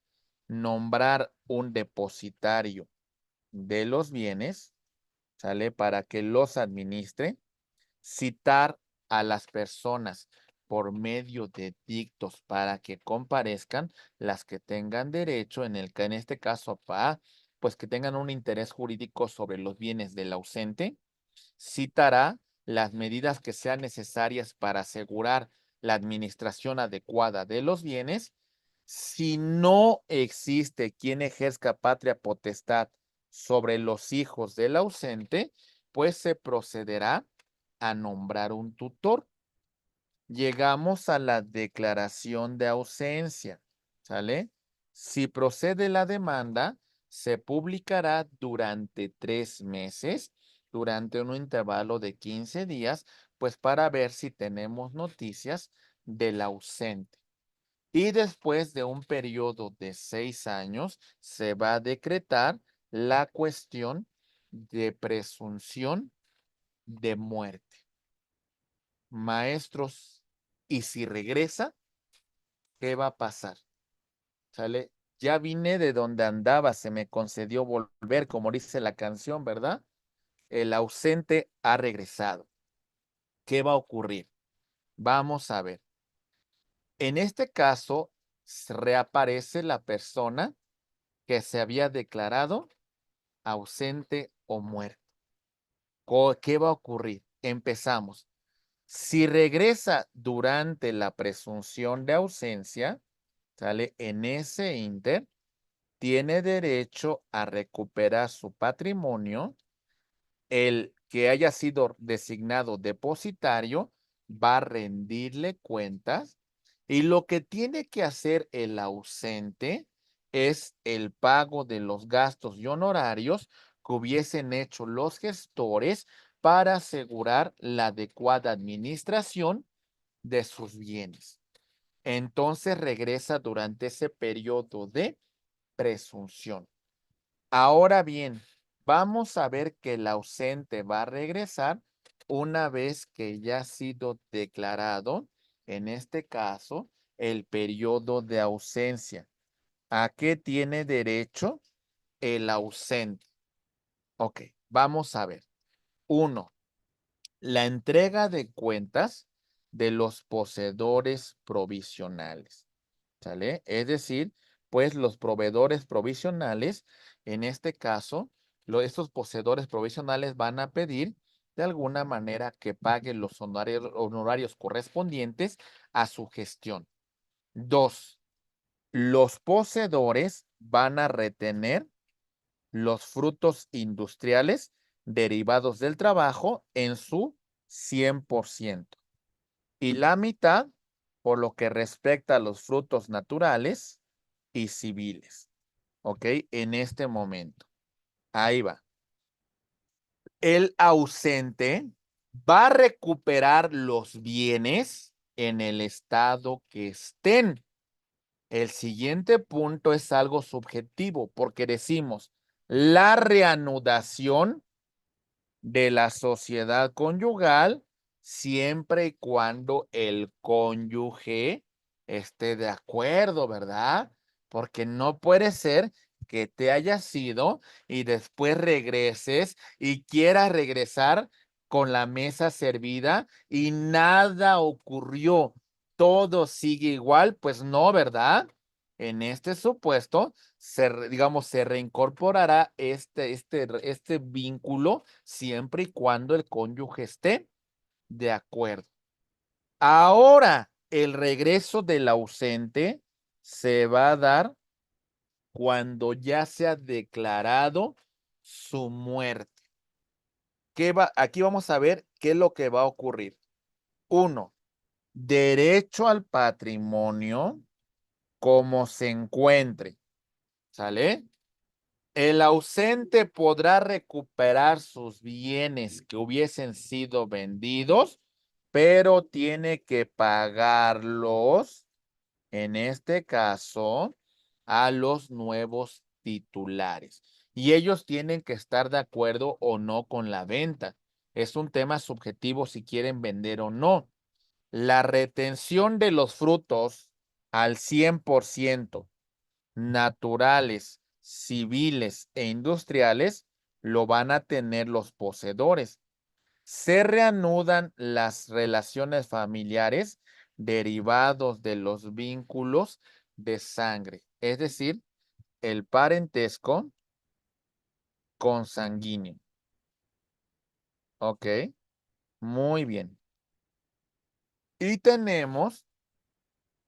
Nombrar un depositario de los bienes, ¿sale? Para que los administre. Citar a las personas por medio de dictos para que comparezcan, las que tengan derecho, en este caso, pues que tengan un interés jurídico sobre los bienes del ausente. Citará las medidas que sean necesarias para asegurar la administración adecuada de los bienes. Si no existe quien ejerzca patria potestad sobre los hijos del ausente, pues se procederá a nombrar un tutor. Llegamos a la declaración de ausencia, ¿sale? Si procede la demanda, se publicará durante 3 meses, durante un intervalo de 15 días, pues para ver si tenemos noticias del ausente. Y después de un periodo de 6 años, se va a decretar la cuestión de presunción de muerte. Maestros, y si regresa, ¿qué va a pasar? ¿Sale? Ya vine de donde andaba, se me concedió volver, como dice la canción, ¿verdad? El ausente ha regresado. ¿Qué va a ocurrir? Vamos a ver. En este caso, reaparece la persona que se había declarado ausente o muerto. ¿Qué va a ocurrir? Empezamos. Si regresa durante la presunción de ausencia, ¿sale? En ese inter, tiene derecho a recuperar su patrimonio. El que haya sido designado depositario va a rendirle cuentas y lo que tiene que hacer el ausente es el pago de los gastos y honorarios que hubiesen hecho los gestores para asegurar la adecuada administración de sus bienes. Entonces regresa durante ese periodo de presunción. Ahora bien, vamos a ver que el ausente va a regresar una vez que ya ha sido declarado, en este caso, el periodo de ausencia. ¿A qué tiene derecho el ausente? Ok, vamos a ver. Uno, la entrega de cuentas de los poseedores provisionales. ¿Sale? Es decir, pues los proveedores provisionales, en este caso, estos poseedores provisionales van a pedir de alguna manera que paguen los honorarios correspondientes a su gestión. Dos, los poseedores van a retener los frutos industriales derivados del trabajo en su 100%. Y la mitad por lo que respecta a los frutos naturales y civiles. ¿Ok? En este momento. Ahí va. El ausente va a recuperar los bienes en el estado que estén. El siguiente punto es algo subjetivo porque decimos la reanudación de la sociedad conyugal siempre y cuando el cónyuge esté de acuerdo, ¿verdad? Porque no puede ser que te hayas ido y después regreses y quieras regresar con la mesa servida y nada ocurrió. Todo sigue igual, pues no, ¿verdad? En este supuesto, digamos, se reincorporará este vínculo siempre y cuando el cónyuge esté de acuerdo. Ahora, el regreso del ausente se va a dar cuando ya se ha declarado su muerte. Aquí vamos a ver qué es lo que va a ocurrir. Uno, derecho al patrimonio como se encuentre. ¿Sale? El ausente podrá recuperar sus bienes que hubiesen sido vendidos, pero tiene que pagarlos, en este caso, a los nuevos titulares. Y ellos tienen que estar de acuerdo o no con la venta. Es un tema subjetivo si quieren vender o no. La retención de los frutos al 100% naturales, civiles e industriales lo van a tener los poseedores. Se reanudan las relaciones familiares derivados de los vínculos de sangre, es decir, el parentesco consanguíneo. ¿Ok? Muy bien. Y tenemos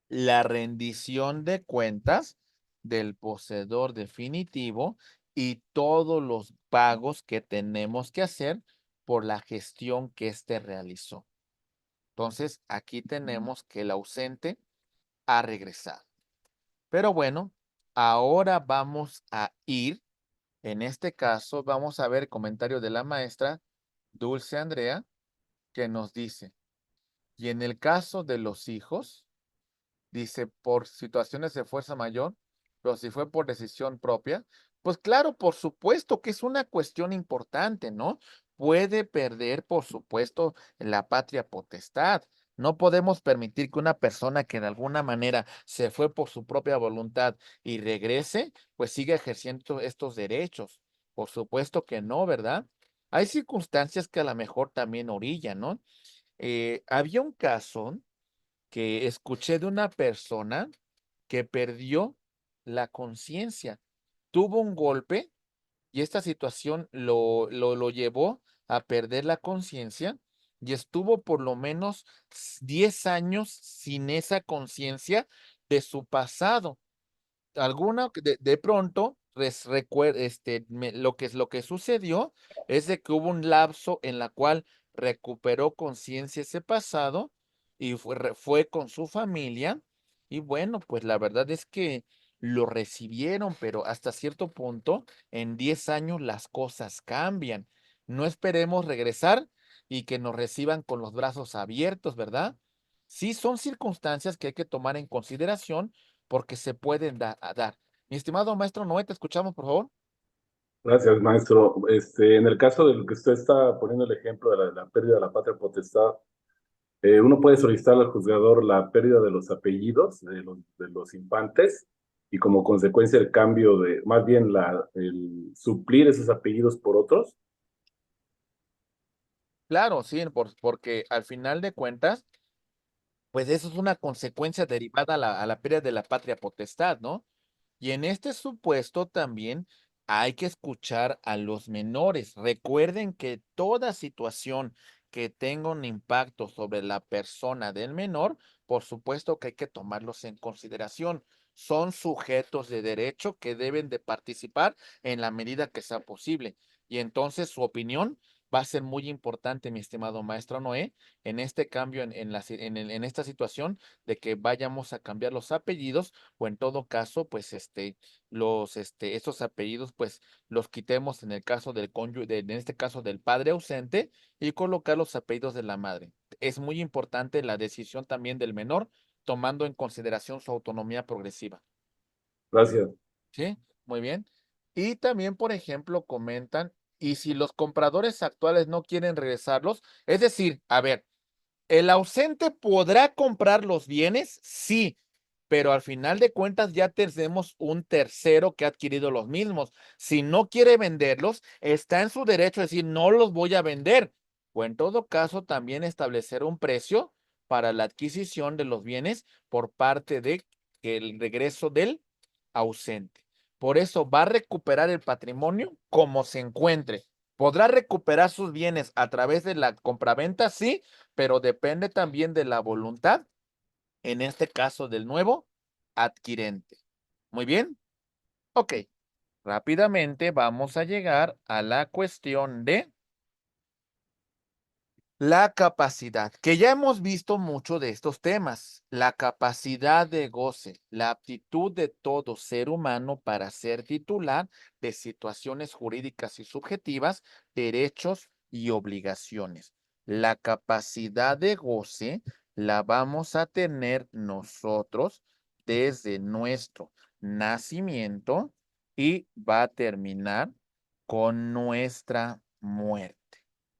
la rendición de cuentas del poseedor definitivo y todos los pagos que tenemos que hacer por la gestión que éste realizó. Entonces, aquí tenemos que el ausente ha regresado. Pero bueno, ahora vamos a ir, en este caso, vamos a ver el comentario de la maestra Dulce Andrea, que nos dice, y en el caso de los hijos, dice, por situaciones de fuerza mayor, pero si fue por decisión propia, pues claro, por supuesto que es una cuestión importante, ¿no? Puede perder, por supuesto, la patria potestad. No podemos permitir que una persona que de alguna manera se fue por su propia voluntad y regrese, pues siga ejerciendo estos derechos. Por supuesto que no, ¿verdad? Hay circunstancias que a lo mejor también orillan, ¿no? Había un caso que escuché de una persona que perdió la conciencia. Tuvo un golpe y esta situación lo llevó a perder la conciencia y estuvo por lo menos 10 años sin esa conciencia de su pasado. Alguna que de pronto lo que sucedió es de que hubo un lapso en la cual recuperó conciencia ese pasado y fue con su familia y bueno, pues la verdad es que lo recibieron, pero hasta cierto punto, en 10 años las cosas cambian. No esperemos regresar y que nos reciban con los brazos abiertos, ¿verdad? Sí, son circunstancias que hay que tomar en consideración porque se pueden dar. Mi estimado maestro Noé, te escuchamos, por favor. Gracias, maestro. En el caso del que usted está poniendo el ejemplo de la pérdida de la patria potestad, uno puede solicitar al juzgador la pérdida de los apellidos de los infantes y como consecuencia el cambio de, más bien el suplir esos apellidos por otros. Claro, sí, porque al final de cuentas, pues eso es una consecuencia derivada a la pérdida de la patria potestad, ¿no? Y en este supuesto también hay que escuchar a los menores. Recuerden que toda situación que tenga un impacto sobre la persona del menor, por supuesto que hay que tomarlos en consideración. Son sujetos de derecho que deben de participar en la medida que sea posible. Y entonces su opinión va a ser muy importante, mi estimado maestro Noé, en este cambio, en esta situación de que vayamos a cambiar los apellidos o en todo caso, pues estos apellidos, pues los quitemos en el caso del cónyuge, en este caso del padre ausente y colocar los apellidos de la madre. Es muy importante la decisión también del menor, tomando en consideración su autonomía progresiva. Gracias. ¿Sí? Muy bien. Y también, por ejemplo, comentan, y si los compradores actuales no quieren regresarlos, es decir, a ver, ¿el ausente podrá comprar los bienes? Sí, pero al final de cuentas ya tenemos un tercero que ha adquirido los mismos. Si no quiere venderlos, está en su derecho a decir, no los voy a vender. O en todo caso, también establecer un precio para la adquisición de los bienes por parte de el regreso del ausente. Por eso va a recuperar el patrimonio como se encuentre. ¿Podrá recuperar sus bienes a través de la compraventa? Sí, pero depende también de la voluntad, en este caso del nuevo adquirente. Muy bien, ok. Rápidamente vamos a llegar a la cuestión de la capacidad, que ya hemos visto mucho de estos temas, la capacidad de goce, la aptitud de todo ser humano para ser titular de situaciones jurídicas y subjetivas, derechos y obligaciones. La capacidad de goce la vamos a tener nosotros desde nuestro nacimiento y va a terminar con nuestra muerte.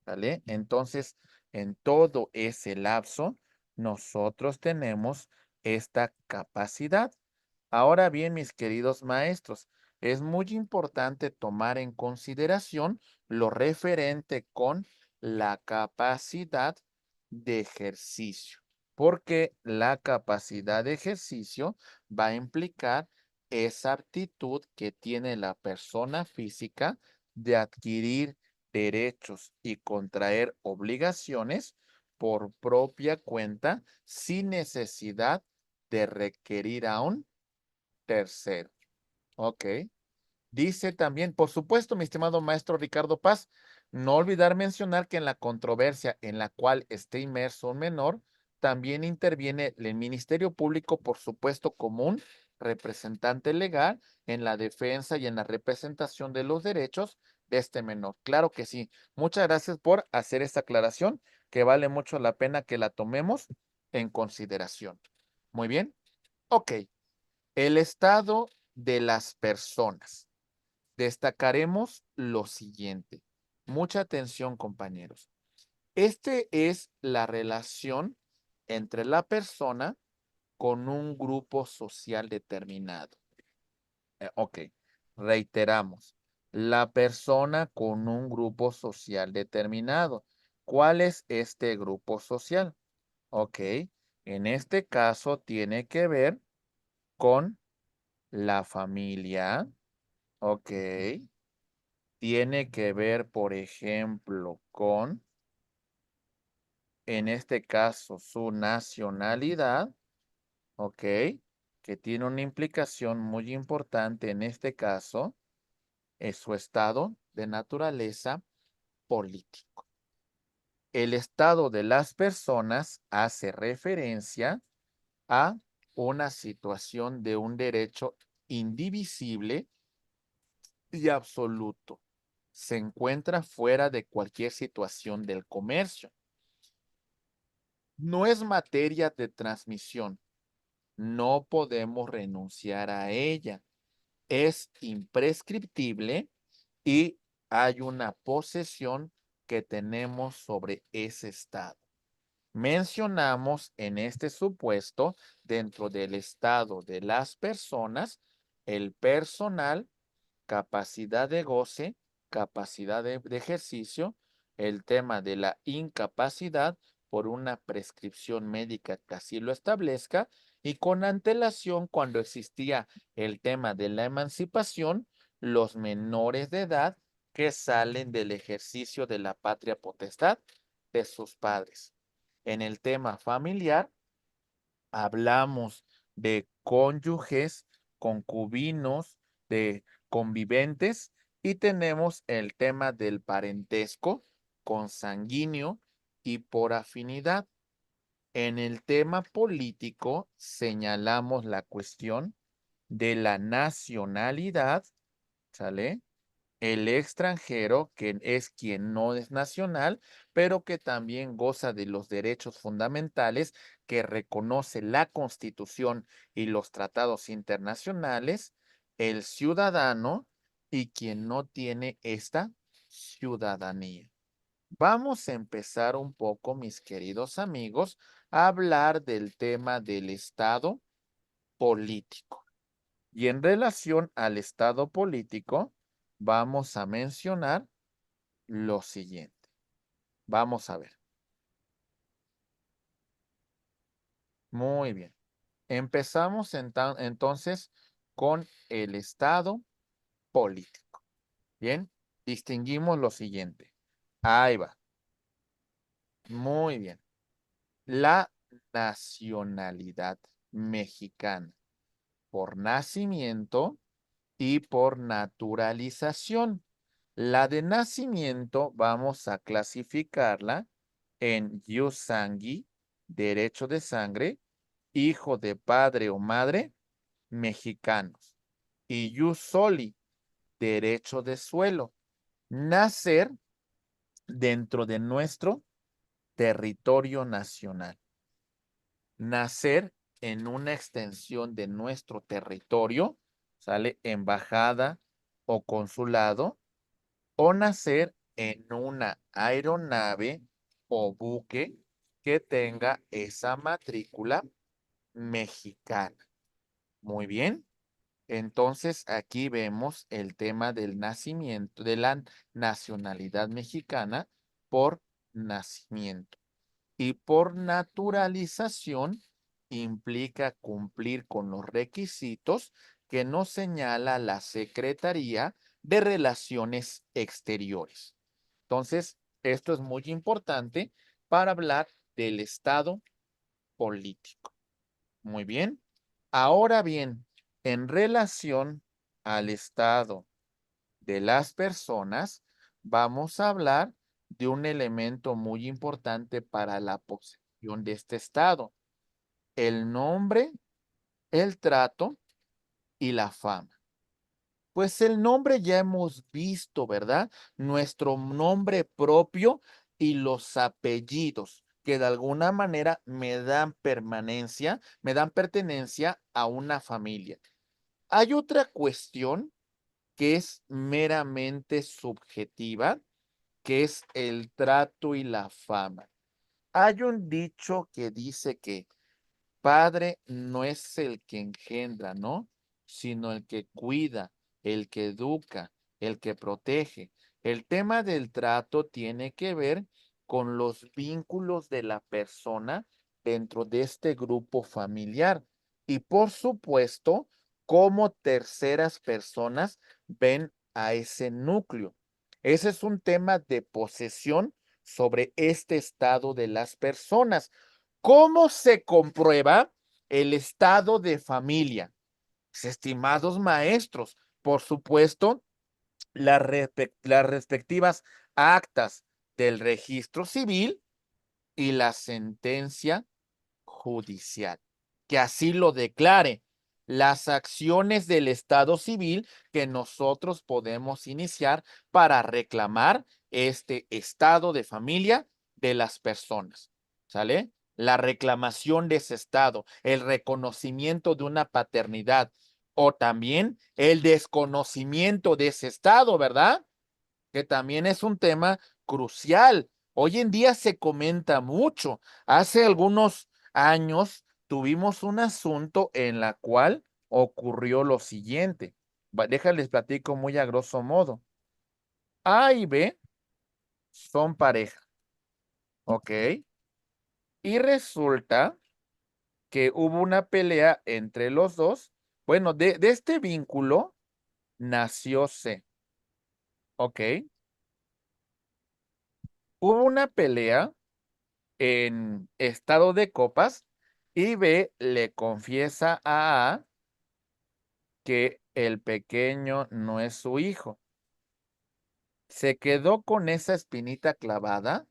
¿Vale? Entonces, en todo ese lapso, nosotros tenemos esta capacidad. Ahora bien, mis queridos maestros, es muy importante tomar en consideración lo referente con la capacidad de ejercicio, porque la capacidad de ejercicio va a implicar esa aptitud que tiene la persona física de adquirir derechos y contraer obligaciones por propia cuenta sin necesidad de requerir a un tercero. Ok. Dice también, por supuesto, mi estimado maestro Ricardo Paz, no olvidar mencionar que en la controversia en la cual esté inmerso un menor, también interviene el Ministerio Público, por supuesto, como un representante legal en la defensa y en la representación de los derechos de este menor. Claro que sí. Muchas gracias por hacer esta aclaración, que vale mucho la pena que la tomemos en consideración. Muy bien. Ok. El estado de las personas. Destacaremos lo siguiente. Mucha atención, compañeros. Este es la relación entre la persona con un grupo social determinado. Ok, reiteramos. La persona con un grupo social determinado. ¿Cuál es este grupo social? Ok, en este caso tiene que ver con la familia. Ok. Tiene que ver, por ejemplo, con, en este caso, su nacionalidad, ¿ok? Que tiene una implicación muy importante en este caso, es su estado de naturaleza político. El estado de las personas hace referencia a una situación de un derecho indivisible y absoluto. Se encuentra fuera de cualquier situación del comercio. No es materia de transmisión. No podemos renunciar a ella. Es imprescriptible y hay una posesión que tenemos sobre ese estado. Mencionamos en este supuesto, dentro del estado de las personas, el personal, capacidad de goce, capacidad de ejercicio, el tema de la incapacidad por una prescripción médica que así lo establezca, y con antelación, cuando existía el tema de la emancipación, los menores de edad que salen del ejercicio de la patria potestad de sus padres. En el tema familiar, hablamos de cónyuges, concubinos, de conviventes y tenemos el tema del parentesco consanguíneo y por afinidad. En el tema político señalamos la cuestión de la nacionalidad, ¿sale? El extranjero, que es quien no es nacional, pero que también goza de los derechos fundamentales que reconoce la Constitución y los tratados internacionales, el ciudadano y quien no tiene esta ciudadanía. Vamos a empezar un poco, mis queridos amigos, a hablar del tema del Estado político. Y en relación al estado político, vamos a mencionar lo siguiente. Vamos a ver. Muy bien. Empezamos entonces con el estado político. Bien, distinguimos lo siguiente. Ahí va. Muy bien. La nacionalidad mexicana por nacimiento y por naturalización. La de nacimiento vamos a clasificarla en jus sanguinis, derecho de sangre, hijo de padre o madre, mexicanos. Y jus soli, derecho de suelo, nacer dentro de nuestro territorio nacional. Nacer en una extensión de nuestro territorio, sale embajada o consulado, o nacer en una aeronave o buque que tenga esa matrícula mexicana. Muy bien. Entonces aquí vemos el tema del nacimiento, de la nacionalidad mexicana por nacimiento. Y por naturalización implica cumplir con los requisitos que nos señala la Secretaría de Relaciones Exteriores. Entonces, esto es muy importante para hablar del estado político. Muy bien. Ahora bien, en relación al estado de las personas, vamos a hablar de un elemento muy importante para la posesión de este estado: el nombre, el trato y la fama. Pues el nombre ya hemos visto, ¿verdad? Nuestro nombre propio y los apellidos, que de alguna manera me dan permanencia, me dan pertenencia a una familia. Hay otra cuestión que es meramente subjetiva, que es el trato y la fama. Hay un dicho que dice que padre no es el que engendra, ¿no? Sino el que cuida, el que educa, el que protege. El tema del trato tiene que ver con los vínculos de la persona dentro de este grupo familiar y, por supuesto, cómo terceras personas ven a ese núcleo. Ese es un tema de posesión sobre este estado de las personas. ¿Cómo se comprueba el estado de familia? Pues, estimados maestros, por supuesto, las respectivas actas del registro civil y la sentencia judicial, que así lo declare. Las acciones del Estado civil que nosotros podemos iniciar para reclamar este estado de familia de las personas. ¿Sale? La reclamación de ese estado, el reconocimiento de una paternidad o también el desconocimiento de ese estado, ¿verdad? Que también es un tema crucial. Hoy en día se comenta mucho. Hace algunos años tuvimos un asunto en la cual ocurrió lo siguiente. Déjales platico muy a grosso modo. A y B son pareja, ¿ok? Y resulta que hubo una pelea entre los dos. Bueno, de este vínculo nació C, ¿ok? Hubo una pelea en estado de copas y B le confiesa a A que el pequeño no es su hijo. Se quedó con esa espinita clavada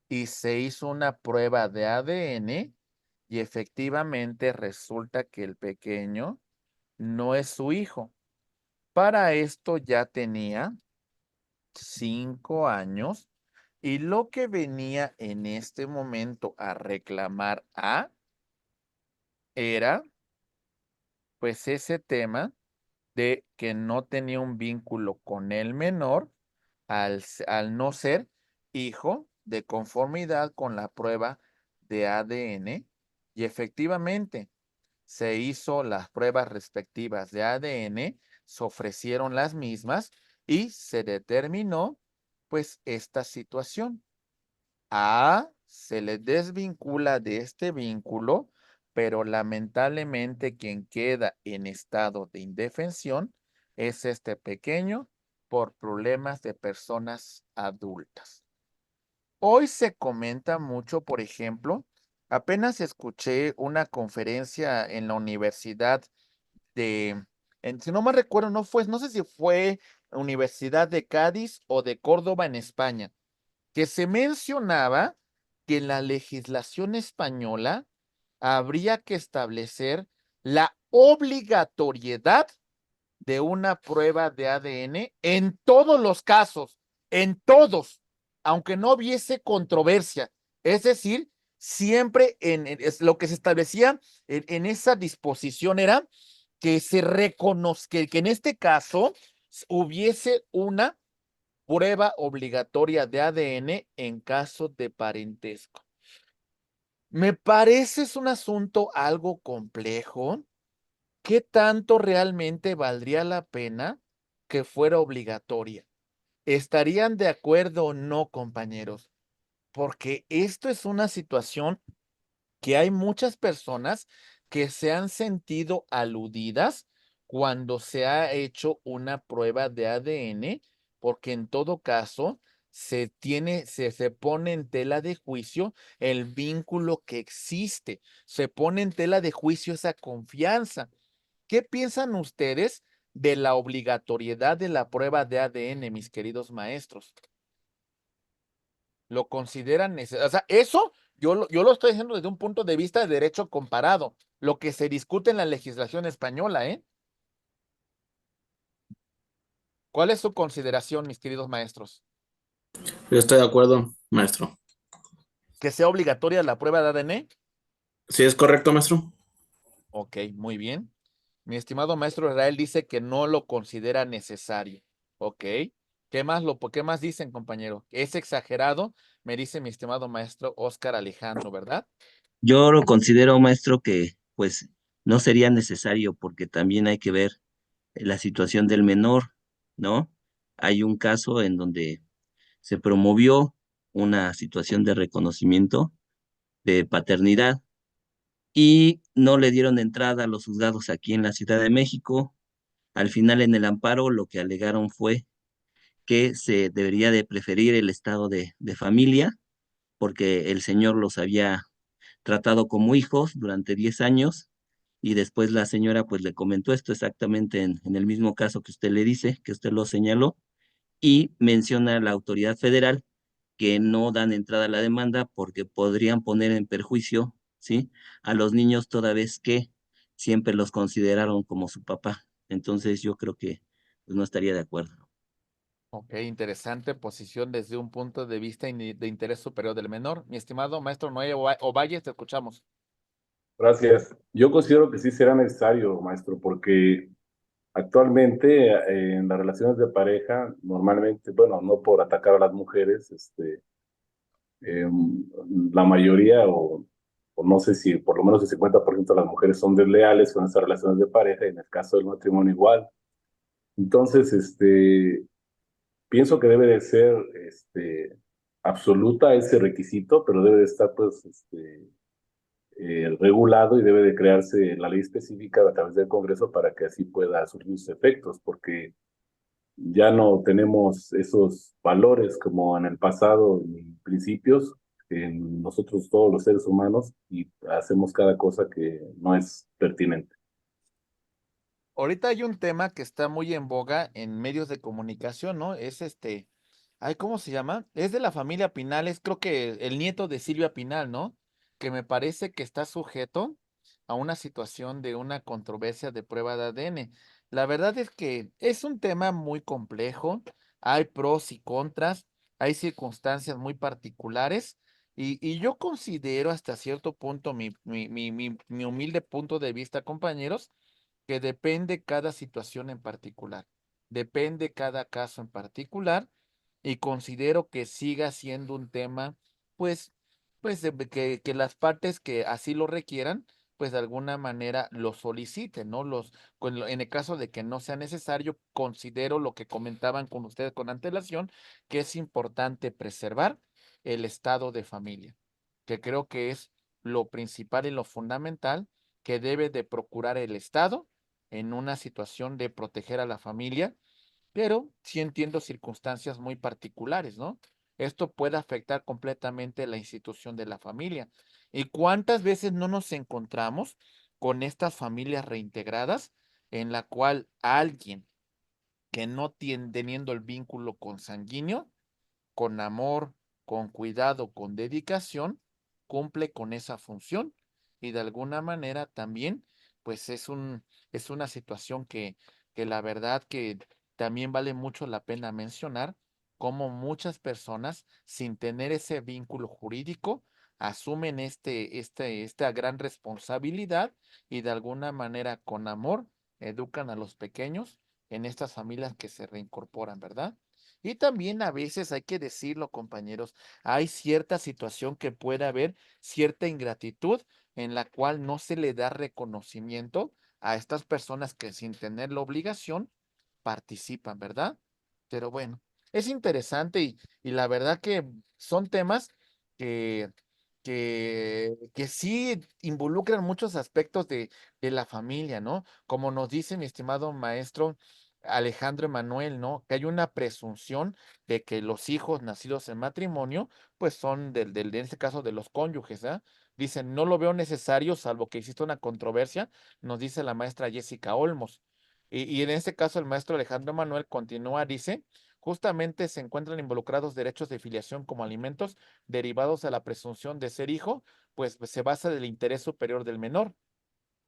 y se hizo una prueba de ADN y efectivamente resulta que el pequeño no es su hijo. Para esto ya tenía 5 años y lo que venía en este momento a reclamar A era pues ese tema de que no tenía un vínculo con el menor al no ser hijo de conformidad con la prueba de ADN y efectivamente se hizo las pruebas respectivas de ADN, se ofrecieron las mismas y se determinó pues esta situación. A se le desvincula de este vínculo, pero lamentablemente quien queda en estado de indefensión es este pequeño por problemas de personas adultas. Hoy se comenta mucho, por ejemplo, apenas escuché una conferencia en la universidad si no me recuerdo, no sé si fue Universidad de Cádiz o de Córdoba en España, que se mencionaba que en la legislación española habría que establecer la obligatoriedad de una prueba de ADN en todos los casos, en todos, aunque no hubiese controversia. Es decir, siempre lo que se establecía en esa disposición era que se reconozca que en este caso hubiese una prueba obligatoria de ADN en caso de parentesco. Me parece es un asunto algo complejo. ¿Qué tanto realmente valdría la pena que fuera obligatoria? ¿Estarían de acuerdo o no, compañeros? Porque esto es una situación que hay muchas personas que se han sentido aludidas cuando se ha hecho una prueba de ADN, porque en todo caso se pone en tela de juicio el vínculo que existe, se pone en tela de juicio esa confianza. ¿Qué piensan ustedes de la obligatoriedad de la prueba de ADN, mis queridos maestros? ¿Lo consideran necesario? O sea, eso yo lo estoy diciendo desde un punto de vista de derecho comparado, lo que se discute en la legislación española, ¿eh? ¿Cuál es su consideración, mis queridos maestros? Yo estoy de acuerdo, maestro. ¿Que sea obligatoria la prueba de ADN? ¿Sí es correcto, maestro? Ok, muy bien. Mi estimado maestro Israel dice que no lo considera necesario. Ok. ¿Qué más dicen, compañero? Es exagerado, me dice mi estimado maestro Oscar Alejandro, ¿verdad? Yo lo considero, maestro, que pues no sería necesario porque también hay que ver la situación del menor, ¿no? Hay un caso en donde se promovió una situación de reconocimiento de paternidad y no le dieron entrada a los juzgados aquí en la Ciudad de México. Al final, en el amparo, lo que alegaron fue que se debería de preferir el estado de familia porque el señor los había tratado como hijos durante 10 años y después la señora pues le comentó esto exactamente en el mismo caso que usted le dice, que usted lo señaló, y menciona a la autoridad federal que no dan entrada a la demanda porque podrían poner en perjuicio, ¿sí? A los niños toda vez que siempre los consideraron como su papá. Entonces yo creo que pues, no estaría de acuerdo. Ok, interesante posición desde un punto de vista de interés superior del menor. Mi estimado maestro Noé Ovalle, te escuchamos. Gracias. Yo considero que sí será necesario, maestro, porque actualmente en las relaciones de pareja, normalmente, bueno, no por atacar a las mujeres, eh, la mayoría o no sé si por lo menos el 50% de las mujeres son desleales con esas relaciones de pareja y en el caso del matrimonio igual. Entonces, pienso que debe de ser absoluta ese requisito, pero debe de estar pues regulado y debe de crearse la ley específica a través del Congreso para que así pueda surgir sus efectos, porque ya no tenemos esos valores como en el pasado y principios en nosotros todos los seres humanos y hacemos cada cosa que no es pertinente. Ahorita hay un tema que está muy en boga en medios de comunicación, ¿no? Es ay, ¿cómo se llama? Es de la familia Pinal, es creo que el nieto de Silvia Pinal, ¿no? Que me parece que está sujeto a una situación de una controversia de prueba de ADN. La verdad es que es un tema muy complejo, hay pros y contras, hay circunstancias muy particulares y yo considero hasta cierto punto mi humilde punto de vista, compañeros, que depende cada situación en particular, depende cada caso en particular y considero que siga siendo un tema, pues, que las partes que así lo requieran, pues de alguna manera lo soliciten, ¿no? En el caso de que no sea necesario, considero lo que comentaban con ustedes con antelación, que es importante preservar el estado de familia, que creo que es lo principal y lo fundamental que debe de procurar el Estado en una situación de proteger a la familia, pero sí entiendo circunstancias muy particulares, ¿no? Esto puede afectar completamente la institución de la familia. ¿Y cuántas veces no nos encontramos con estas familias reintegradas en la cual alguien que no tiene, teniendo el vínculo consanguíneo, con amor, con cuidado, con dedicación, cumple con esa función y de alguna manera también, pues es una situación que la verdad que también vale mucho la pena mencionar, como muchas personas sin tener ese vínculo jurídico asumen esta gran responsabilidad y de alguna manera con amor educan a los pequeños en estas familias que se reincorporan, ¿verdad? Y también a veces hay que decirlo, compañeros, hay cierta situación que puede haber, cierta ingratitud en la cual no se le da reconocimiento a estas personas que sin tener la obligación participan, ¿verdad? Pero bueno, es interesante y la verdad que son temas que, que sí involucran muchos aspectos de la familia, ¿no? Como nos dice mi estimado maestro Alejandro Emanuel, ¿no? Que hay una presunción de que los hijos nacidos en matrimonio, pues son en este caso de los cónyuges, ¿ah? Dicen, no lo veo necesario, salvo que exista una controversia, nos dice la maestra Jessica Olmos. Y en este caso el maestro Alejandro Emanuel continúa, dice, justamente se encuentran involucrados derechos de filiación como alimentos derivados de la presunción de ser hijo, pues se basa del interés superior del menor.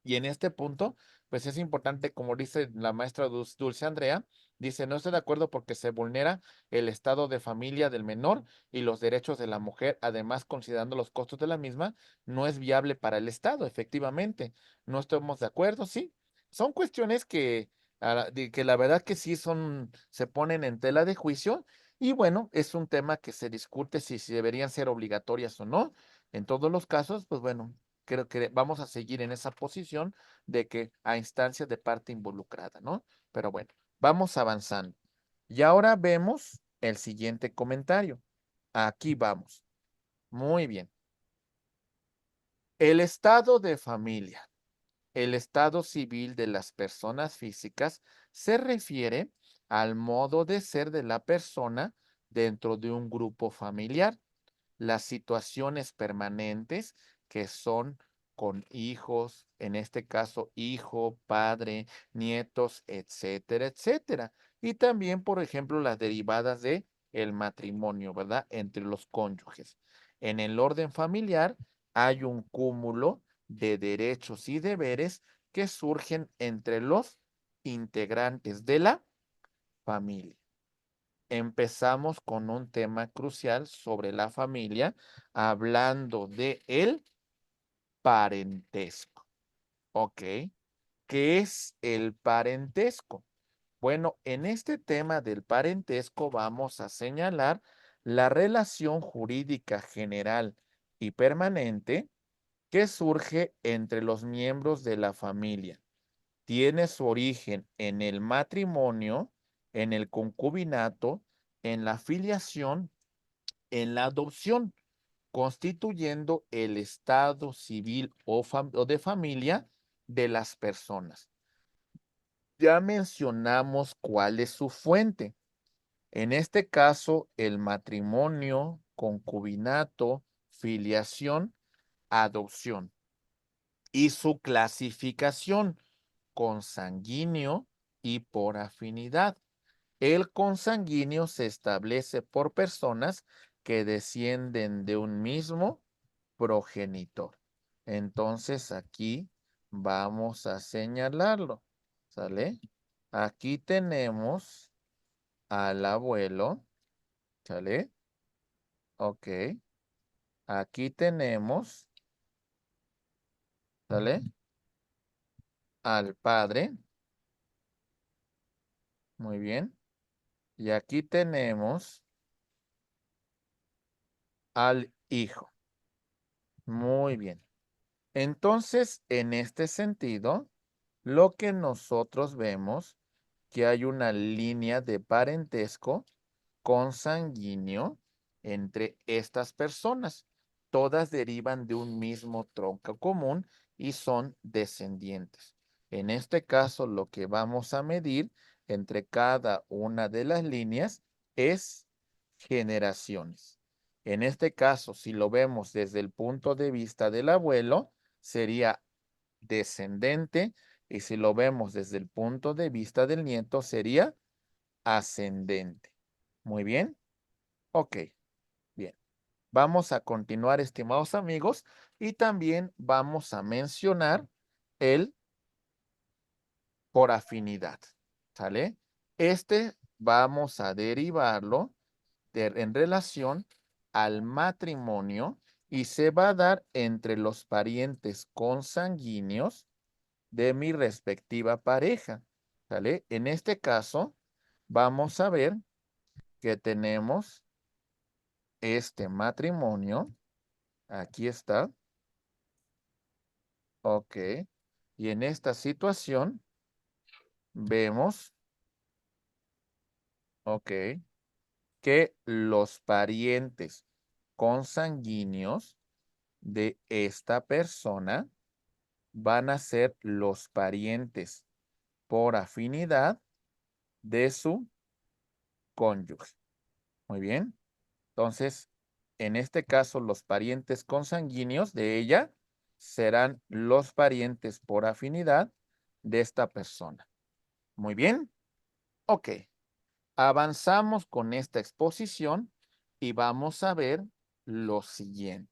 Y en este punto, pues es importante, como dice la maestra Dulce Andrea, dice, no estoy de acuerdo porque se vulnera el estado de familia del menor y los derechos de la mujer, además considerando los costos de la misma, no es viable para el Estado, efectivamente. No estamos de acuerdo, sí. Son cuestiones que la verdad que sí se ponen en tela de juicio y bueno, es un tema que se discute si deberían ser obligatorias o no. En todos los casos, pues bueno, creo que vamos a seguir en esa posición de que a instancias de parte involucrada, ¿no? Pero bueno, vamos avanzando. Y ahora vemos el siguiente comentario. Aquí vamos. Muy bien. El estado de familia, el estado civil de las personas físicas se refiere al modo de ser de la persona dentro de un grupo familiar, las situaciones permanentes que son con hijos, en este caso hijo, padre, nietos, etcétera, etcétera. Y también, por ejemplo, las derivadas de el matrimonio, ¿verdad? Entre los cónyuges. En el orden familiar hay un cúmulo de derechos y deberes que surgen entre los integrantes de la familia. Empezamos con un tema crucial sobre la familia, hablando de el parentesco. ¿Ok? ¿Qué es el parentesco? Bueno, en este tema del parentesco vamos a señalar la relación jurídica general y permanente que surge entre los miembros de la familia. Tiene su origen en el matrimonio, en el concubinato, en la filiación, en la adopción, constituyendo el estado civil o de familia de las personas. Ya mencionamos cuál es su fuente. En este caso, el matrimonio, concubinato, filiación, adopción. Y su clasificación, consanguíneo y por afinidad. El consanguíneo se establece por personas que descienden de un mismo progenitor. Entonces aquí vamos a señalarlo, ¿sale? Aquí tenemos al abuelo, ¿sale? Ok. Aquí tenemos, ¿sale? Al padre, muy bien. Y aquí tenemos al hijo, muy bien. Entonces, en este sentido, lo que nosotros vemos que hay una línea de parentesco consanguíneo entre estas personas. Todas derivan de un mismo tronco común y son descendientes. En este caso, lo que vamos a medir entre cada una de las líneas es generaciones. En este caso, si lo vemos desde el punto de vista del abuelo, sería descendente, y si lo vemos desde el punto de vista del nieto, sería ascendente. Muy bien. Ok, bien. Vamos a continuar, estimados amigos, y también vamos a mencionar el por afinidad. ¿Sale? Este vamos a derivarlo en relación al matrimonio y se va a dar entre los parientes consanguíneos de mi respectiva pareja. ¿Sale? En este caso, vamos a ver que tenemos este matrimonio. Aquí está. Ok. Y en esta situación vemos, ok, que los parientes consanguíneos de esta persona van a ser los parientes por afinidad de su cónyuge. Muy bien. Entonces, en este caso, los parientes consanguíneos de ella serán los parientes por afinidad de esta persona. Muy bien. Ok. Avanzamos con esta exposición y vamos a ver lo siguiente.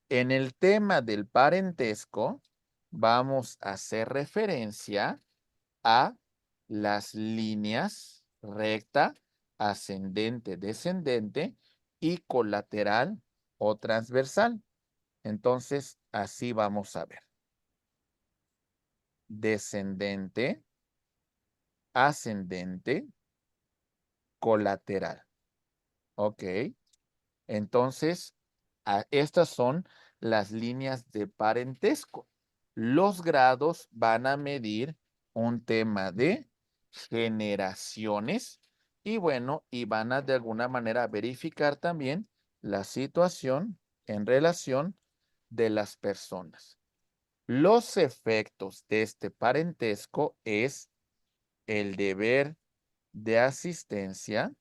En el tema del parentesco, vamos a hacer referencia a las líneas recta, ascendente, descendente y colateral o transversal. Entonces, así vamos a ver. Descendente, ascendente, colateral. Ok. Entonces, estas son las líneas de parentesco. Los grados van a medir un tema de generaciones y bueno, y van a de alguna manera verificar también la situación en relación de las personas. Los efectos de este parentesco es el deber de asistencia.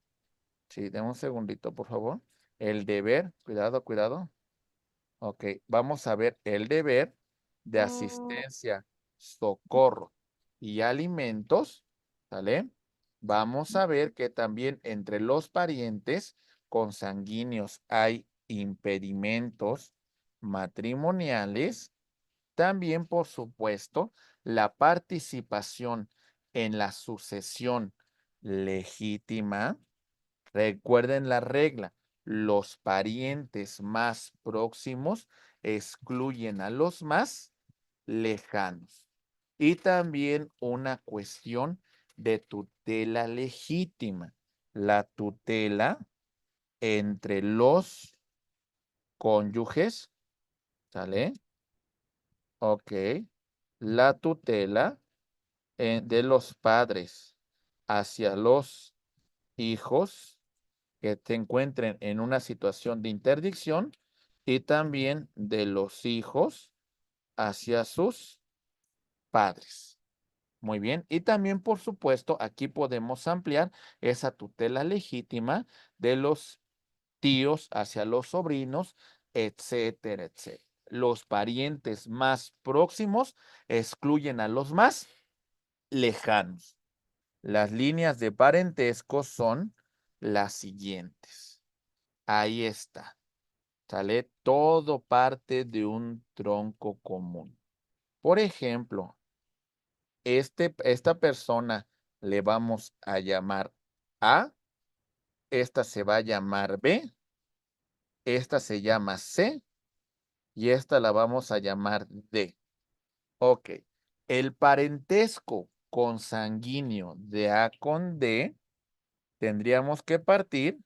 Sí, deme un segundito, por favor. El deber, cuidado, cuidado. Ok, vamos a ver el deber de asistencia, socorro y alimentos, ¿sale? Vamos a ver que también entre los parientes consanguíneos hay impedimentos matrimoniales. También, por supuesto, la participación en la sucesión legítima. Recuerden la regla, los parientes más próximos excluyen a los más lejanos. Y también una cuestión de tutela legítima. La tutela entre los cónyuges, ¿sale? Ok. La tutela de los padres hacia los hijos que se encuentren en una situación de interdicción y también de los hijos hacia sus padres. Muy bien. Y también, por supuesto, aquí podemos ampliar esa tutela legítima de los tíos hacia los sobrinos, etcétera, etcétera. Los parientes más próximos excluyen a los más lejanos. Las líneas de parentesco son las siguientes. Ahí está. ¿Sale? Todo parte de un tronco común. Por ejemplo, esta persona le vamos a llamar A, esta se va a llamar B, esta se llama C y esta la vamos a llamar D. Ok. El parentesco consanguíneo de A con D tendríamos que partir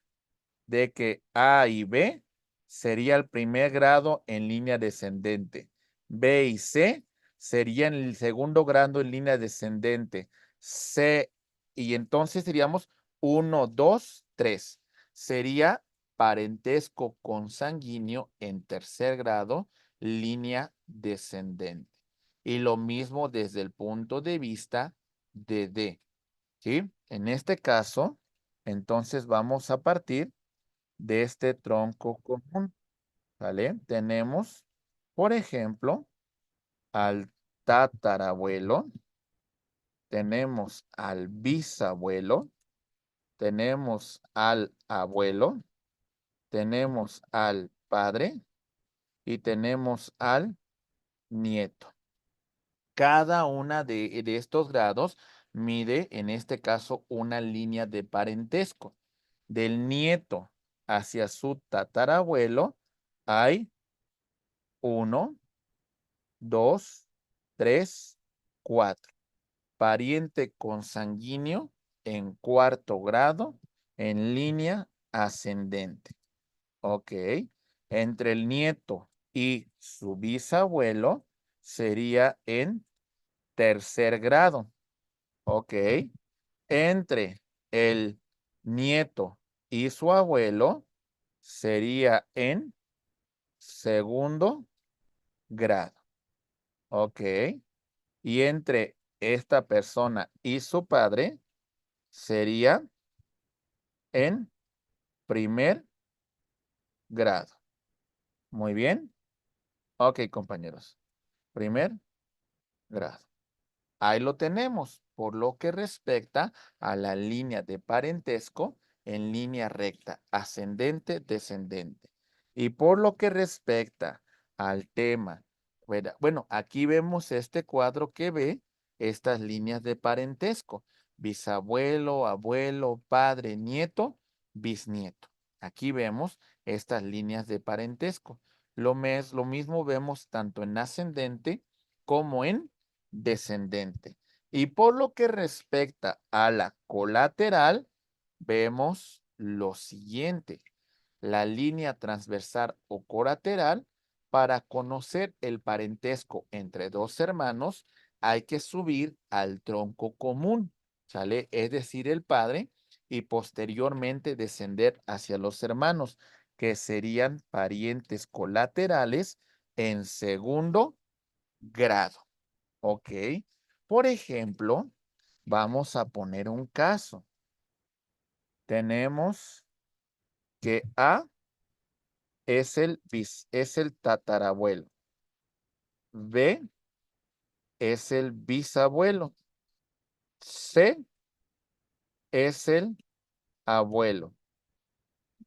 de que A y B sería el primer grado en línea descendente. B y C serían el segundo grado en línea descendente. C, y entonces diríamos 1, 2, 3. Sería parentesco consanguíneo en tercer grado, línea descendente. Y lo mismo desde el punto de vista de D. ¿Sí? En este caso, entonces vamos a partir de este tronco común, ¿vale? Tenemos, por ejemplo, al tatarabuelo, tenemos al bisabuelo, tenemos al abuelo, tenemos al padre y tenemos al nieto. Cada una de estos grados mide, en este caso, una línea de parentesco. Del nieto hacia su tatarabuelo hay 1, 2, 3, 4. Pariente consanguíneo en cuarto grado en línea ascendente. Ok. Entre el nieto y su bisabuelo sería en tercer grado. Ok. Entre el nieto y su abuelo sería en segundo grado. Ok. Y entre esta persona y su padre sería en primer grado. Muy bien. Ok, compañeros. Primer grado. Ahí lo tenemos, por lo que respecta a la línea de parentesco en línea recta, ascendente, descendente. Y por lo que respecta al tema, bueno, aquí vemos este cuadro que ve estas líneas de parentesco. Bisabuelo, abuelo, padre, nieto, bisnieto. Aquí vemos estas líneas de parentesco. Lo mismo vemos tanto en ascendente como en descendente. Y por lo que respecta a la colateral, vemos lo siguiente. La línea transversal o colateral, para conocer el parentesco entre dos hermanos, hay que subir al tronco común, ¿sale? Es decir, el padre, y posteriormente descender hacia los hermanos, que serían parientes colaterales en segundo grado. Ok. Por ejemplo, vamos a poner un caso. Tenemos que A es el tatarabuelo. B es el bisabuelo. C es el abuelo.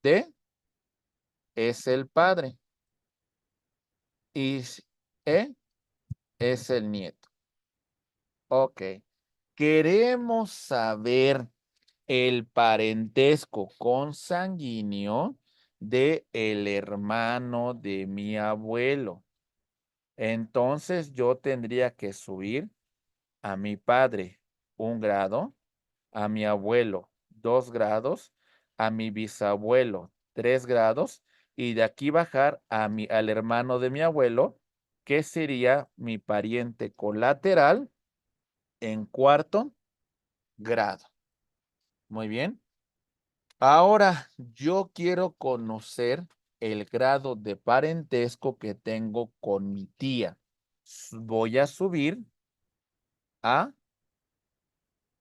D es el padre. Y E es el nieto. Ok. Queremos saber el parentesco consanguíneo de el hermano de mi abuelo. Entonces yo tendría que subir a mi padre 1 grado, a mi abuelo 2 grados, a mi bisabuelo 3 grados y de aquí bajar al hermano de mi abuelo, que sería mi pariente colateral en 4º grado. Muy bien. Ahora yo quiero conocer el grado de parentesco que tengo con mi tía. Voy a subir a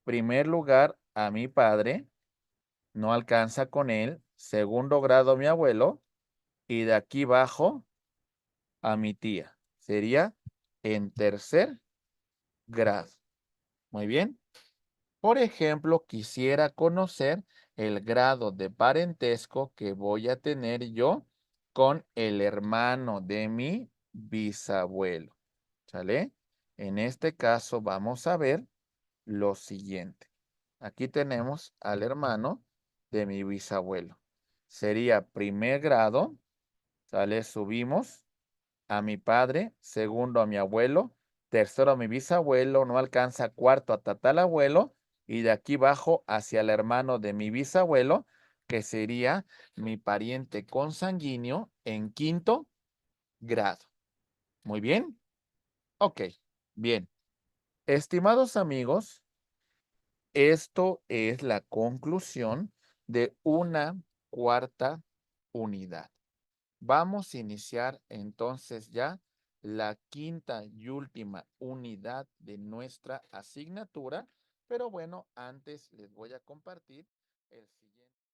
primer lugar a mi padre, no alcanza con él, segundo grado a mi abuelo y de aquí bajo a mi tía. Sería en tercer grado. Muy bien. Por ejemplo, quisiera conocer el grado de parentesco que voy a tener yo con el hermano de mi bisabuelo. ¿Sale? En este caso vamos a ver lo siguiente. Aquí tenemos al hermano de mi bisabuelo. Sería primer grado, ¿sale? Subimos a mi padre, segundo a mi abuelo, tercero a mi bisabuelo, no alcanza, cuarto a tatarabuelo, y de aquí bajo hacia el hermano de mi bisabuelo, que sería mi pariente consanguíneo en 5º grado. Muy bien. Ok, bien. Estimados amigos, esto es la conclusión de una 4ª unidad. Vamos a iniciar entonces ya la 5ª y última unidad de nuestra asignatura, pero bueno, antes les voy a compartir el siguiente.